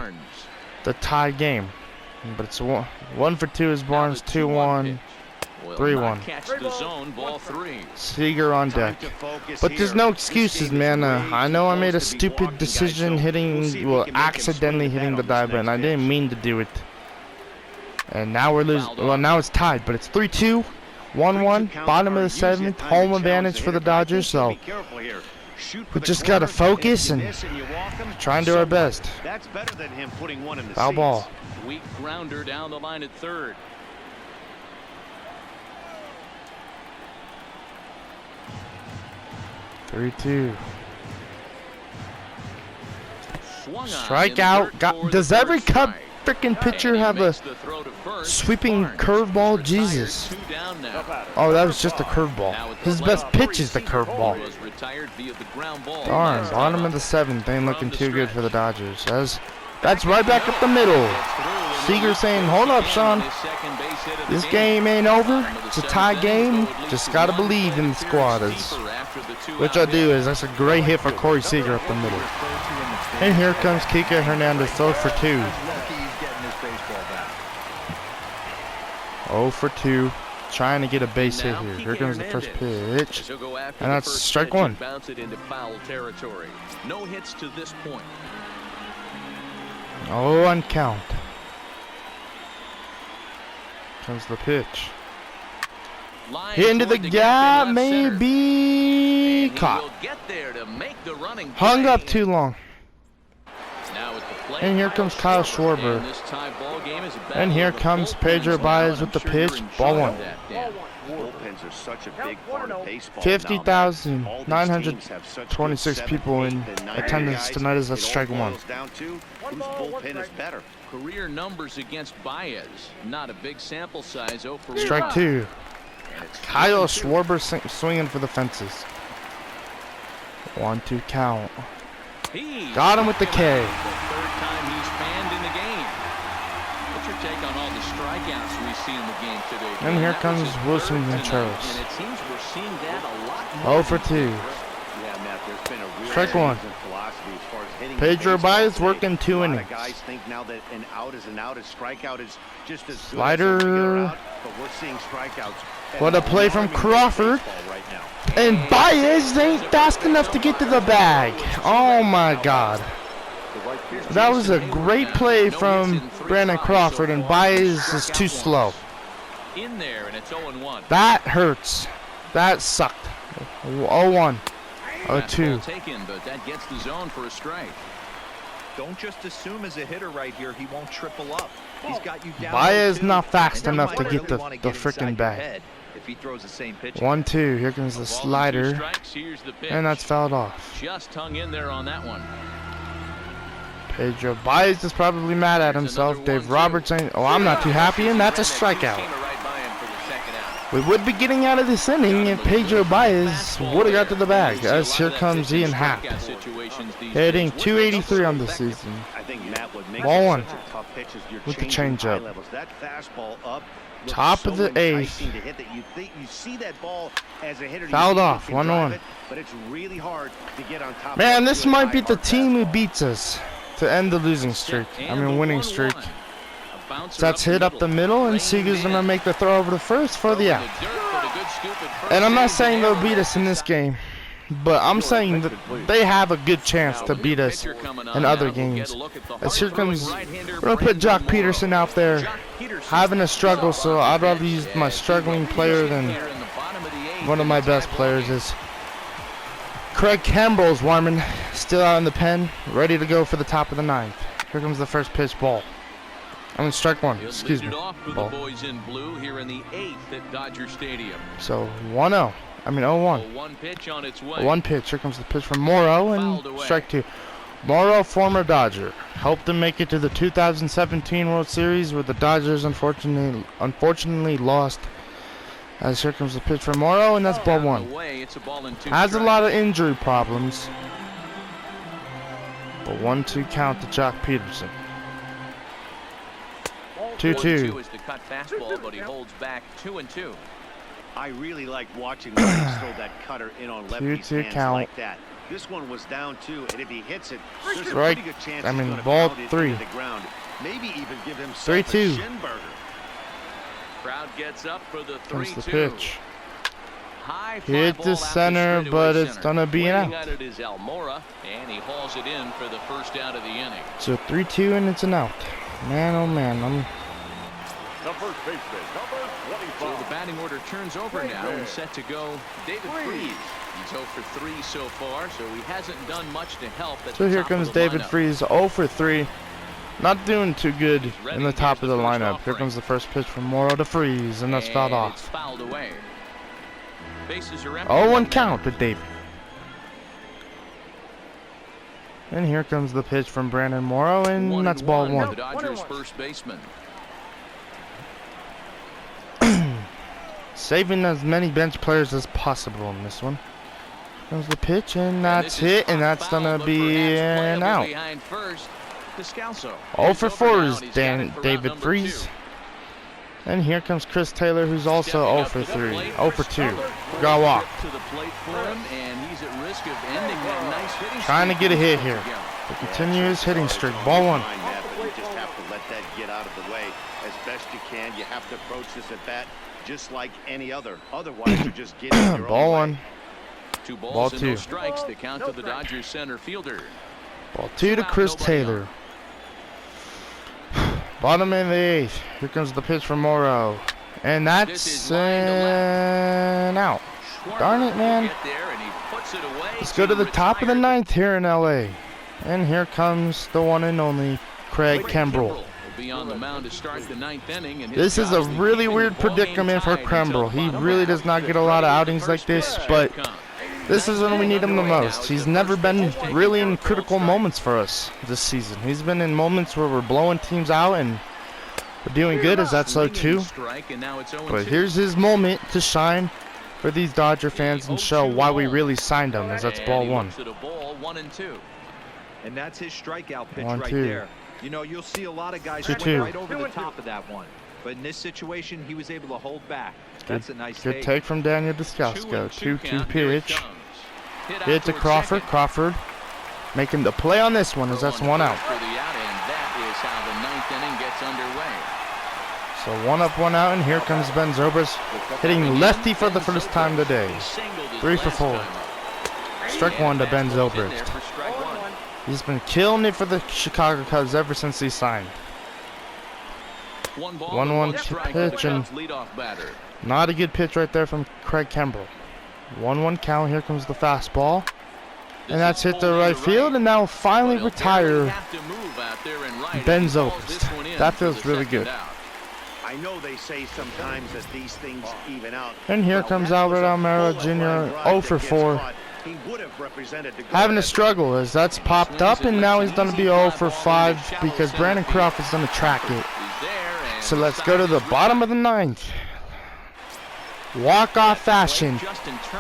Speaker 1: The tie game. But it's 1 for 2 is Barnes, 2-1. 3-1. Seager on deck. But there's no excuses, man. I know I made a stupid decision accidentally hitting the dive button. I didn't mean to do it. And now we're losing. Well, now it's tied, but it's 3-2, 1-1, bottom of the 7th, home advantage for the Dodgers. So we just gotta focus and try and do our best. Foul ball.
Speaker 2: Weak grounder down the line at third.
Speaker 1: Strikeout. Does every Cub freaking pitcher have a sweeping curveball? Jesus. Oh, that was just a curveball. His best pitch is the curveball. Darn, bottom of the 7th ain't looking too good for the Dodgers. That's right back up the middle. Seager saying, hold up, Sean. This game ain't over. It's a tie game. Just gotta believe in the squad. Which I do. Is that's a great hit for Corey Seager up the middle. And here comes Kike Hernandez, 0 for 2. 0 for 2. Trying to get a base hit here. Here comes the first pitch. And that's strike one.
Speaker 2: Bounce it into foul territory. No hits to this point.
Speaker 1: 0-1 count. Comes the pitch. Hit into the gap, maybe caught. Hung up too long. And here comes Kyle Schwarber. And here comes Pedro Baez with the pitch. Ball one.
Speaker 5: Bullpens are such a big part of baseball.
Speaker 1: 50,926 people in attendance tonight as a strike one.
Speaker 5: Whose bullpen is better?
Speaker 2: Career numbers against Baez. Not a big sample size. 0 for
Speaker 1: Strike 2. Kyle Schwarber swinging for the fences. 1-2 count. Got him with the K.
Speaker 2: Third time he's fanned in the game. What's your take on all the strikeouts we see in the game today?
Speaker 1: And here comes Wilson Contreras.
Speaker 2: And it seems we're seeing that a lot more.
Speaker 1: 0 for 2.
Speaker 5: Yeah, Matt, there's been a real
Speaker 1: Strike one.
Speaker 5: philosophy as far as hitting
Speaker 1: Pedro Baez working 2
Speaker 5: A lot
Speaker 1: innings.
Speaker 5: of guys think now that an out is an out, a strikeout is just as good
Speaker 1: Slider.
Speaker 5: as a regular out, but we're seeing strikeouts.
Speaker 1: What a play from Crawford. And Baez ain't fast enough to get to the bag. Oh my God. That was a great play from Brandon Crawford, and Baez is too slow.
Speaker 2: In there, and it's 0-1.
Speaker 1: That hurts. That sucked. 0-1. 0-2.
Speaker 2: Taken, but that gets the zone for a strike.
Speaker 3: Don't just assume as a hitter right here he won't triple up. He's got you down.
Speaker 1: Baez not fast enough to get the freaking bag.
Speaker 3: If he throws the same pitch.
Speaker 1: 1-2. Here comes the slider, and that's fouled off.
Speaker 2: Just hung in there on that one.
Speaker 1: Pedro Baez is probably mad at himself. Dave Roberts ain't. Oh, I'm not too happy, and that's a strikeout. We would be getting out of this inning if Pedro Baez would have got to the bag. As here comes Ian Happ, hitting 283 on the season. Ball one with the changeup. Top of the 8th. Fouled off, 1-1. Man, this might be the team who beats us to end the losing streak. I mean, winning streak. So that's hit up the middle, and Seager's gonna make the throw over to first for the out. And I'm not saying they'll beat us in this game, but I'm saying that they have a good chance to beat us in other games. As here comes, we're gonna put Jock Peterson out there, having a struggle. So I'd rather use my struggling player than one of my best players. Is Craig Campbell's warming, still out in the pen, ready to go for the top of the 9th. Here comes the first pitch, ball. I mean, strike one. Excuse me. Ball.
Speaker 2: Boys in blue here in the 8th at Dodger Stadium.
Speaker 1: So 1-0. I mean 0-1.
Speaker 2: One pitch on its way.
Speaker 1: 1 pitch. Here comes the pitch from Morrow, and strike 2. Morrow, former Dodger, helped them make it to the 2017 World Series, where the Dodgers unfortunately lost. As here comes the pitch from Morrow, and that's ball 1. Has a lot of injury problems, but 1-2 count to Jock Peterson. 2-2.
Speaker 2: Is the cut fastball, but he holds back 2-2.
Speaker 5: I really like watching lefties throw that cutter in on lefties' hands
Speaker 1: count.
Speaker 5: like that. This one was down 2, and if he hits it, there's a
Speaker 1: Strike.
Speaker 5: pretty good chance
Speaker 1: I
Speaker 5: he's
Speaker 1: mean,
Speaker 5: gonna
Speaker 1: ball
Speaker 5: pound it
Speaker 1: 3.
Speaker 5: into the ground. Maybe even give himself
Speaker 1: 3-2.
Speaker 5: a shin burger.
Speaker 2: Crowd gets up for the 3-2.
Speaker 1: Comes the pitch.
Speaker 2: High fly
Speaker 1: Hit
Speaker 2: ball
Speaker 1: the
Speaker 2: out
Speaker 1: center,
Speaker 2: straightaway
Speaker 1: but it's
Speaker 2: center.
Speaker 1: gonna be an
Speaker 2: Waiting
Speaker 1: out.
Speaker 2: at it is Almora, and he hauls it in for the first out of the inning.
Speaker 1: So 3-2, and it's an out. Man, oh man,
Speaker 2: So the batting order turns over now and set to go David Freese. He's 0 for 3 so far, so he hasn't done much to help.
Speaker 1: So here comes David Freese, 0 for 3. Not doing too good in the top of the lineup. Here comes the first pitch from Morrow to Freese, and that's fouled off.
Speaker 2: It's fouled away. Bases are empty.
Speaker 1: 0-1 count to David. And here comes the pitch from Brandon Morrow, and that's ball 1.
Speaker 2: The Dodgers first baseman.
Speaker 1: Saving as many bench players as possible in this one. Comes the pitch, and that's hit, and that's gonna be an out. 0 for 4 is David Freese. And here comes Chris Taylor, who's also 0 for 3, 0 for 2. Got walk. Trying to get a hit here to continue his hitting streak. Ball 1.
Speaker 5: You just have to let that get out of the way as best you can. You have to approach this at bat just like any other. Otherwise, you're just getting your
Speaker 1: Ball
Speaker 5: own way.
Speaker 1: 1.
Speaker 2: 2 balls
Speaker 1: Ball
Speaker 2: and
Speaker 1: 2.
Speaker 2: no strikes. The count to the Dodgers center fielder.
Speaker 1: Ball 2 to Chris Taylor. Bottom of the 8th. Here comes the pitch from Morrow. And that's an out. Darn it, man. Let's go to the top of the 9th here in LA. And here comes the one and only Craig Kimbrell. This is a really weird predicament for Kimbrell. He really does not get a lot of outings like this, but this is when we need him the most. He's never been really in critical moments for us this season. He's been in moments where we're blowing teams out and we're doing good, as that's so too. But here's his moment to shine for these Dodger fans and show why we really signed him, as that's ball 1.
Speaker 3: And that's his strikeout pitch
Speaker 1: 1-2.
Speaker 3: right there. You know, you'll see a lot of guys
Speaker 1: 2-2.
Speaker 3: swing right over the top of that one. But in this situation, he was able to hold back. That's a nice
Speaker 1: Good take from Daniel Descalso. 2-2 pitch. Hit to Crawford. Crawford making the play on this one, as that's 1 out. So 1 up, 1 out, and here comes Ben Zobrist hitting lefty for the first time today. 3 for 4. Strike 1 to Ben Zobrist. He's been killing it for the Chicago Cubs ever since he signed. 1-1 pitch, and not a good pitch right there from Craig Kimbrell. 1-1 count. Here comes the fastball, and that's hit to right field, and now finally retire Ben Zobrist. That feels really good.
Speaker 5: I know they say sometimes that these things even out.
Speaker 1: And here comes Albert Almero Jr. 0 for 4. Having a struggle, as that's popped up, and now he's going to be 0 for 5 because Brandon Crawford's going to track it. So let's go to the bottom of the 9th. Walk-off fashion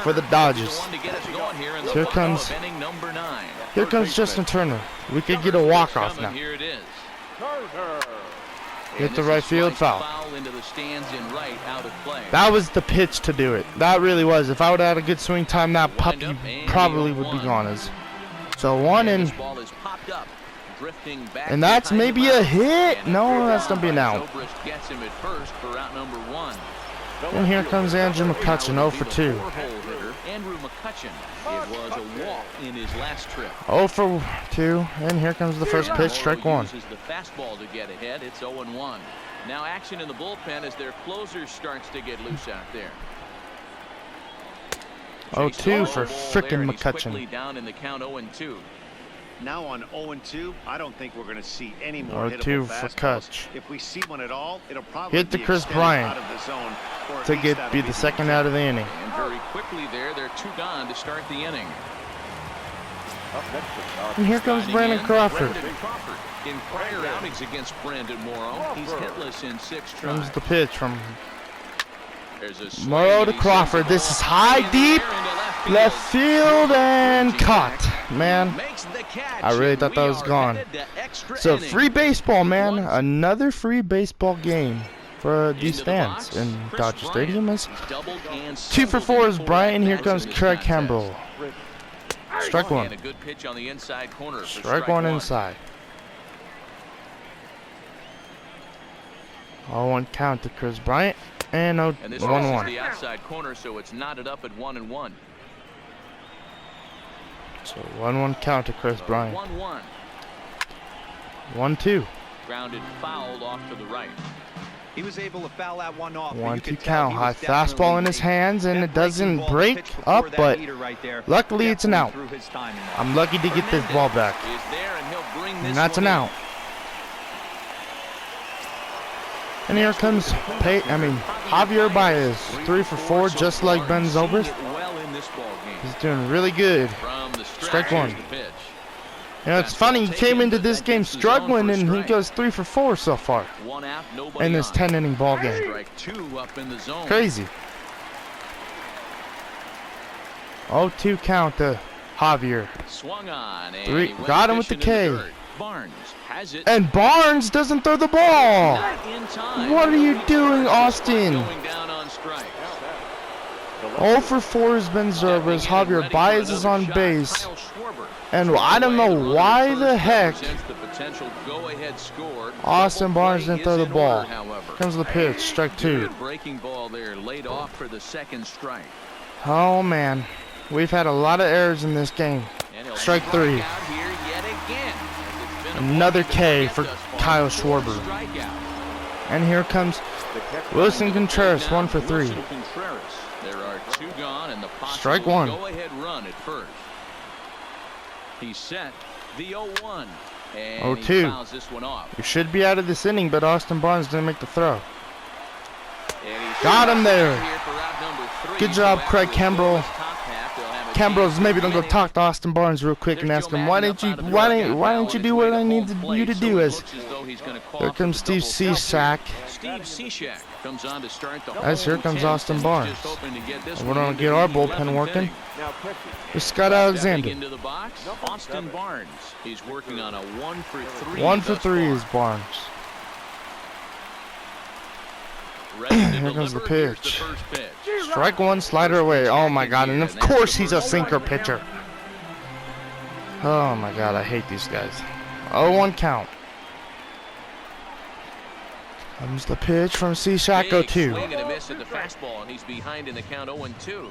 Speaker 1: for the Dodgers. Here comes Justin Turner. We could get a walk-off now. Hit the right field, foul. That was the pitch to do it. That really was. If I would have had a good swing time, that puppy probably would be gone. So 1 in. And that's maybe a hit. No, that's going to be an out. And here comes Andrew McCutchen, 0 for 2.
Speaker 2: Andrew McCutchen. It was a walk in his last trip.
Speaker 1: 0 for 2, and here comes the first pitch, strike 1.
Speaker 2: Uses the fastball to get ahead. It's 0-1. Now action in the bullpen as their closer starts to get loose out there.
Speaker 1: 0-2 for frickin' McCutchen.
Speaker 2: Down in the count 0-2.
Speaker 5: Now on 0-2, I don't think we're going to see any more
Speaker 1: 0-2
Speaker 5: hittable
Speaker 1: for
Speaker 5: fastballs.
Speaker 1: Kutch.
Speaker 5: If we see one at all, it'll probably
Speaker 1: Hit to
Speaker 5: be
Speaker 1: Chris
Speaker 5: extended
Speaker 1: Bryant
Speaker 5: out of the zone, or at
Speaker 1: to
Speaker 5: least that'll
Speaker 1: be the second out of the inning.
Speaker 2: And very quickly there, they're 2 gone to start the inning.
Speaker 1: And here comes Brandon Crawford.
Speaker 2: In prior outings against Brandon Morrow, he's hitless in 6 tries.
Speaker 1: Comes the pitch from Morrow to Crawford. This is high, deep, left field, and caught. Man, I really thought that was gone. So free baseball, man. Another free baseball game for these fans in Dodger Stadium. Is 2 for 4 is Bryant. Here comes Craig Kimbrell. Strike 1. Strike 1 inside. 0-1 count to Chris Bryant. And 1-1.
Speaker 2: The outside corner, so it's knotted up at 1-1.
Speaker 1: So 1-1 count to Chris Bryant.
Speaker 2: 1-1.
Speaker 1: 1-2.
Speaker 2: Grounded, fouled off to the right.
Speaker 3: He was able to foul that one off.
Speaker 1: 1-2 count. High fastball in his hands, and it doesn't break up, but luckily it's an out. I'm lucky to get this ball back. And that's an out. And here comes Javier Baez, 3 for 4, just like Ben Zobrist. He's doing really good. Strike 1. You know, it's funny, he came into this game struggling, and he goes 3 for 4 so far in this 10-inning ball game. Crazy. 0-2 count to Javier.
Speaker 2: 3,
Speaker 1: got him with the K.
Speaker 2: Barnes has it.
Speaker 1: And Barnes doesn't throw the ball.
Speaker 2: Not in time.
Speaker 1: What are you doing, Austin?
Speaker 2: Going down on strikes.
Speaker 1: 0 for 4 has been Zobrist. Javier Baez is on base. And I don't know why the heck Austin Barnes didn't throw the ball. Comes the pitch, strike 2.
Speaker 2: Breaking ball there, laid off for the second strike.
Speaker 1: Oh man, we've had a lot of errors in this game. Strike 3. Another K for Kyle Schwarber. And here comes Wilson Contreras, 1 for 3.
Speaker 2: There are 2 gone and the
Speaker 1: Strike 1.
Speaker 2: Go-ahead run at first. He's set the 0-1 and
Speaker 1: 0-2.
Speaker 2: he fouls this one off.
Speaker 1: We should be out of this inning, but Austin Barnes didn't make the throw. Got him there. Good job, Craig Kimbrell. Kimbrell's maybe gonna go talk to Austin Barnes real quick and ask him why didn't you do what I need you to do? As there comes Steve Cishak.
Speaker 2: Steve Cishak comes on to start the
Speaker 1: As here comes Austin Barnes. We're gonna get our bullpen working. With Scott Alexander.
Speaker 2: Into the box, Austin Barnes. He's working on a 1 for 3.
Speaker 1: 1 for 3 is Barnes. Here comes the pitch. Strike 1, slider away. Oh my god, and of course he's a sinker pitcher. Oh my god, I hate these guys. 0-1 count. Comes the pitch from Cishak, 0-2.
Speaker 2: Swing and a miss at the fastball, and he's behind in the count 0-2.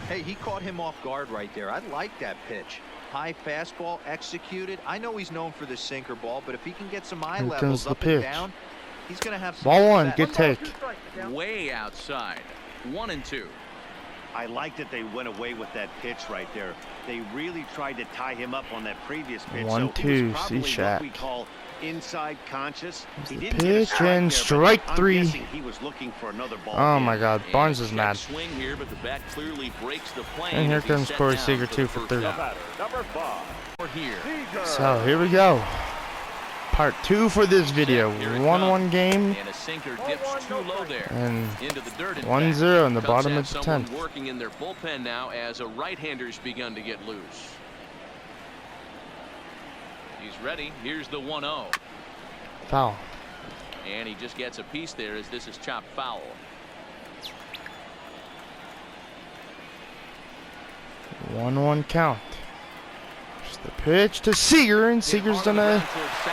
Speaker 3: Hey, he caught him off guard right there. I like that pitch. High fastball executed. I know he's known for the sinker ball, but if he can get some eye levels up and down, he's going to have some
Speaker 1: ball 1, good take.
Speaker 2: Way outside. 1-2.
Speaker 5: I like that they went away with that pitch right there. They really tried to tie him up on that previous pitch.
Speaker 1: 1-2,
Speaker 5: Cishak. What we call inside conscious.
Speaker 1: He didn't pitch and strike 3.
Speaker 5: He was looking for another ball.
Speaker 1: Oh my god, Barnes is mad.
Speaker 2: Swing here, but the bat clearly breaks the plane.
Speaker 1: And here comes Corey Seager, 2 for 3.
Speaker 2: Here.
Speaker 1: So here we go. Part 2 for this video. 1-1 game.
Speaker 2: And a sinker dips too low there.
Speaker 1: And
Speaker 2: into the dirt.
Speaker 1: 1-0 in the bottom of the 10th.
Speaker 2: Working in their bullpen now as a right-hander's begun to get loose. He's ready. Here's the 1-0.
Speaker 1: Foul.
Speaker 2: And he just gets a piece there as this is chopped foul.
Speaker 1: 1-1 count. Just the pitch to Seager, and Seager's gonna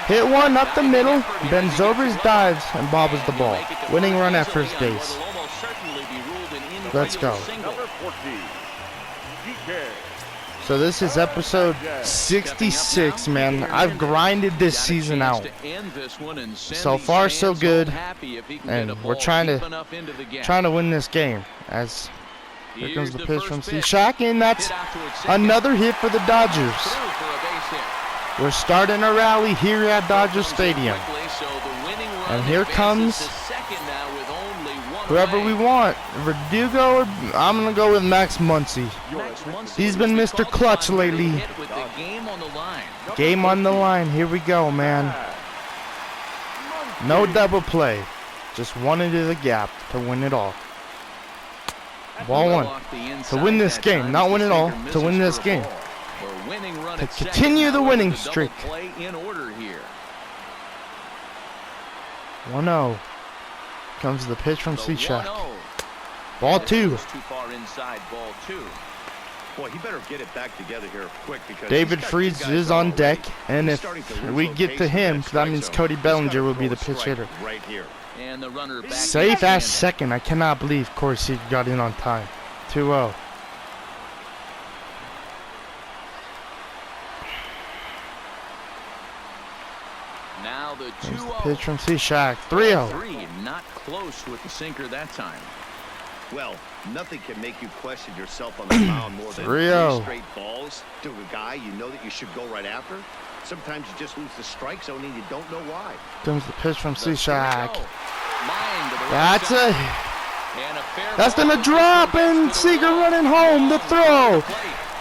Speaker 1: hit one up the middle. Ben Zobrist dives and bobbles the ball. Winning run at first base. Let's go. So this is episode 66, man. I've grinded this season out. So far, so good, and we're trying to win this game. As here comes the pitch from Cishak, and that's another hit for the Dodgers. We're starting a rally here at Dodger Stadium, and here comes whoever we want, Verdugo, or I'm gonna go with Max Muncy. He's been Mr. Clutch lately. Game on the line. Here we go, man. No double play. Just one into the gap to win it all. Ball 1. To win this game. Not win it all. To win this game. To continue the winning streak. 1-0. Comes the pitch from Cishak. Ball 2.
Speaker 2: Too far inside, ball 2.
Speaker 5: Boy, he better get it back together here quick because
Speaker 1: David Freese is on deck, and if we get to him, that means Cody Bellinger will be the pitch hitter.
Speaker 5: Right here.
Speaker 2: And the runner back
Speaker 1: Safe as second. I cannot believe Corey Seager got in on time. 2-0.
Speaker 2: Now the
Speaker 1: 2-0. Pitch from Cishak. 3-0.
Speaker 2: Not close with the sinker that time.
Speaker 5: Well, nothing can make you question yourself on the mound more than
Speaker 1: 3-0.
Speaker 5: 3 straight balls to a guy you know that you should go right after. Sometimes you just lose the strike zone and you don't know why.
Speaker 1: Comes the pitch from Cishak. That's gonna drop, and Seager running home. The throw.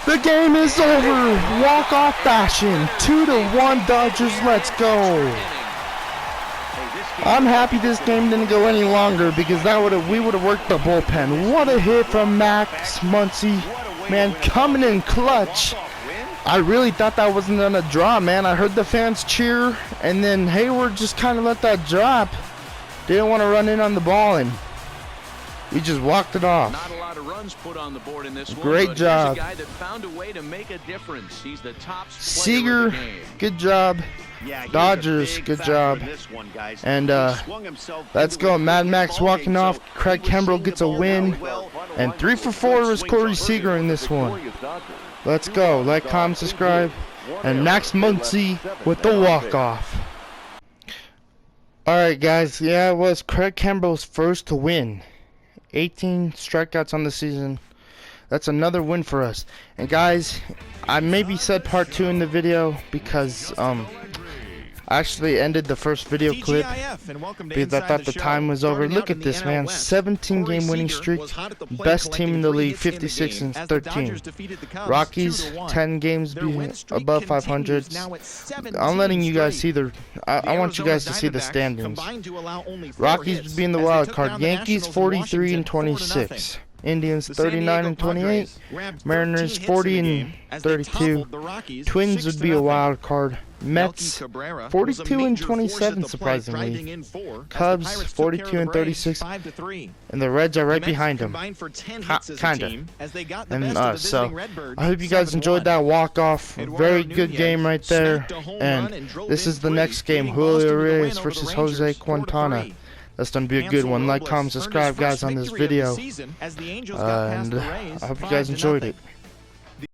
Speaker 1: The game is over. Walk-off fashion. 2-1 Dodgers. Let's go. I'm happy this game didn't go any longer because we would have worked the bullpen. What a hit from Max Muncy, man, coming in clutch. I really thought that wasn't gonna draw, man. I heard the fans cheer, and then Hayward just kind of let that drop. Didn't want to run in on the ball, and he just walked it off.
Speaker 2: Not a lot of runs put on the board in this one.
Speaker 1: Great job.
Speaker 2: Here's a guy that found a way to make a difference. He's the top
Speaker 1: Seager, good job. Dodgers, good job. And let's go. Mad Max walking off. Craig Kimbrell gets a win. And 3 for 4 is Corey Seager in this one. Let's go. Like, comment, subscribe. And Max Muncy with the walk-off. Alright, guys. Yeah, it was Craig Kimbrell's first to win. 18 strikeouts on the season. That's another win for us. And guys, I maybe said part 2 in the video because I actually ended the first video clip because I thought the time was over. Look at this, man. 17-game winning streak. Best team in the league, 56 and 13. Rockies, 10 games above 500. I'm letting you guys see the... I want you guys to see the standings. Rockies would be in the wild card. Yankees, 43 and 26. Indians 39 and 28, Mariners 40 and 32, Twins would be a wild card, Mets 42 and 27 surprisingly, Cubs 42 and 36, and the Reds are right behind them, kinda. And so I hope you guys enjoyed that walk-off. Very good game right there. And this is the next game, Julio Reyes versus Jose Quintana. That's going to be a good one. Like, comment, subscribe, guys, on this video. And I hope you guys enjoyed it.